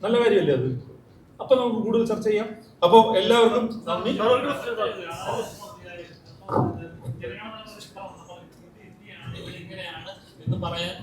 നല്ല കാര്യമല്ലേ അത്? അപ്പോൾ നമുക്ക് കൂടുതൽ ചർച്ച ചെയ്യാം. അപ്പോൾ എല്ലാവർക്കും നന്ദി. എന്ന് പറയാൻ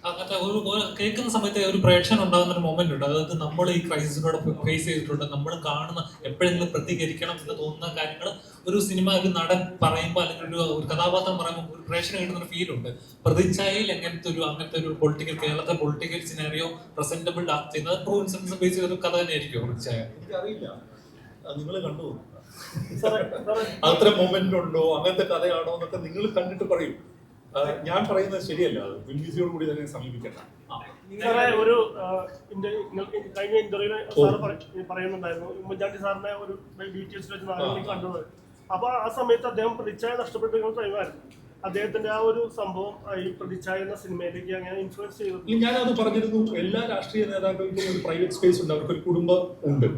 അങ്ങനത്തെ ഒരു കേൾക്കുന്ന സമയത്ത് ഒരു പ്രേക്ഷകൻ ഉണ്ടാകുന്ന ഒരു മൊമെന്റ് ഉണ്ട്. അതായത് നമ്മൾ ഈ ക്രൈസിനോട് ഫേസ് ചെയ്തിട്ടുണ്ട്, നമ്മൾ കാണുന്ന എപ്പോഴെങ്കിലും പ്രതികരിക്കണം എന്ന് തോന്നുന്ന കാര്യങ്ങൾ ഒരു സിനിമ ഒരു നടൻ പറയുമ്പോൾ അല്ലെങ്കിൽ ഒരു കഥാപാത്രം പറയുമ്പോൾ ഒരു പ്രേക്ഷകന് കിട്ടുന്ന ഫീൽ ഉണ്ട്. പ്രതിച്ഛായയിൽ അങ്ങനത്തെ ഒരു പൊളിറ്റിക്കൽ കേരളത്തെ പൊളിറ്റിക്കൽ സിനാരിയോ പ്രസന്റബിൾ ആക്ട് ചെയ്യുന്നത് ട്രൂ ഇൻസിഡൻസ് ബേസ് ചെയ്ത ഒരു കഥ തന്നെയായിരിക്കും പ്രതിച്ഛായ. എനിക്കറിയില്ല, നിങ്ങൾ കണ്ടു അത്ര മൊമെന്റ് ഉണ്ടോ, അങ്ങനത്തെ കഥയാണോ എന്നൊക്കെ നിങ്ങൾ കണ്ടിട്ട് പറയും. ഞാൻ പറയുന്നത് ശരിയല്ല, അത് മുൻവിധിയോട് കൂടി തന്നെ സമീപിക്കണ്ട. ഒരു കഴിഞ്ഞ ഇന്റർവ്യൂല് സാറ് പറയുന്നുണ്ടായിരുന്നു ഉമ്മൻചാണ്ടി സാറിനെ ഒരു BTS വെച്ച് 4 മണിക്ക് കണ്ടത്. അപ്പൊ ആ സമയത്ത് അദ്ദേഹം പ്രതിച്ഛായ നഷ്ടപ്പെട്ടിരിക്കുന്ന ടൈമായിരുന്നു. അദ്ദേഹത്തിന്റെ ആ ഒരു സംഭവം ഈ പ്രതിച്ഛായ എന്ന സിനിമയിലേക്ക് അങ്ങനെ ഇൻഫ്ലുവൻസ് ചെയ്തു. ഞാനത് പറഞ്ഞിരുന്നു. എല്ലാ രാഷ്ട്രീയ നേതാക്കൾക്കും ഒരു പ്രൈവറ്റ് സ്പേസ് ഉണ്ട്, അവർക്കൊരു കുടുംബം ഉണ്ട്.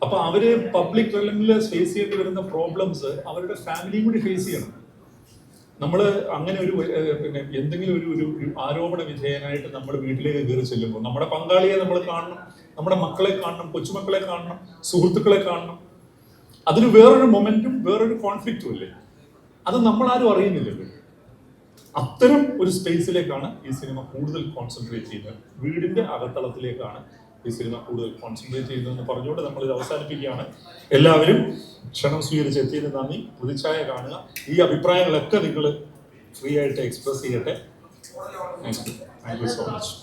അപ്പൊ അവര് പബ്ലിക് റെലമില് ഫേസ് ചെയ്യേണ്ടി വരുന്ന പ്രോബ്ലംസ് അവരുടെ ഫാമിലിയും കൂടി ഫേസ് ചെയ്യണം. നമ്മൾ അങ്ങനെ ഒരു പിന്നെ എന്തെങ്കിലും ഒരു ആരോപണ വിധേയനായിട്ട് നമ്മൾ വീട്ടിലേക്ക് കയറി ചെല്ലുമ്പോൾ നമ്മുടെ പങ്കാളിയെ നമ്മൾ കാണണം, നമ്മുടെ മക്കളെ കാണണം, കൊച്ചുമക്കളെ കാണണം, സുഹൃത്തുക്കളെ കാണണം. അതിന് വേറൊരു മൊമെന്റും വേറൊരു കോൺഫ്ലിക്റ്റും അല്ലേ? അത് നമ്മളാരും അറിയുന്നില്ലല്ലോ. അത്തരം ഒരു സ്പേസിലേക്കാണ് ഈ സിനിമ കൂടുതൽ കോൺസെൻട്രേറ്റ് ചെയ്യുന്നത്. വീടിന്റെ അകത്തളത്തിലേക്കാണ് ഈ സിനിമ കൂടുതൽ കോൺസെൻട്രേറ്റ് ചെയ്യുന്നതെന്ന് പറഞ്ഞുകൊണ്ട് നമ്മളിത് അവസാനിപ്പിക്കുകയാണ്. എല്ലാവരും ക്ഷണം സ്വീകരിച്ചെത്തിയതിന് നന്ദി. പ്രതിച്ഛായ കാണുക. ഈ അഭിപ്രായങ്ങളൊക്കെ നിങ്ങൾ ഫ്രീ ആയിട്ട് എക്സ്പ്രസ് ചെയ്യട്ടെ. Thank you so much.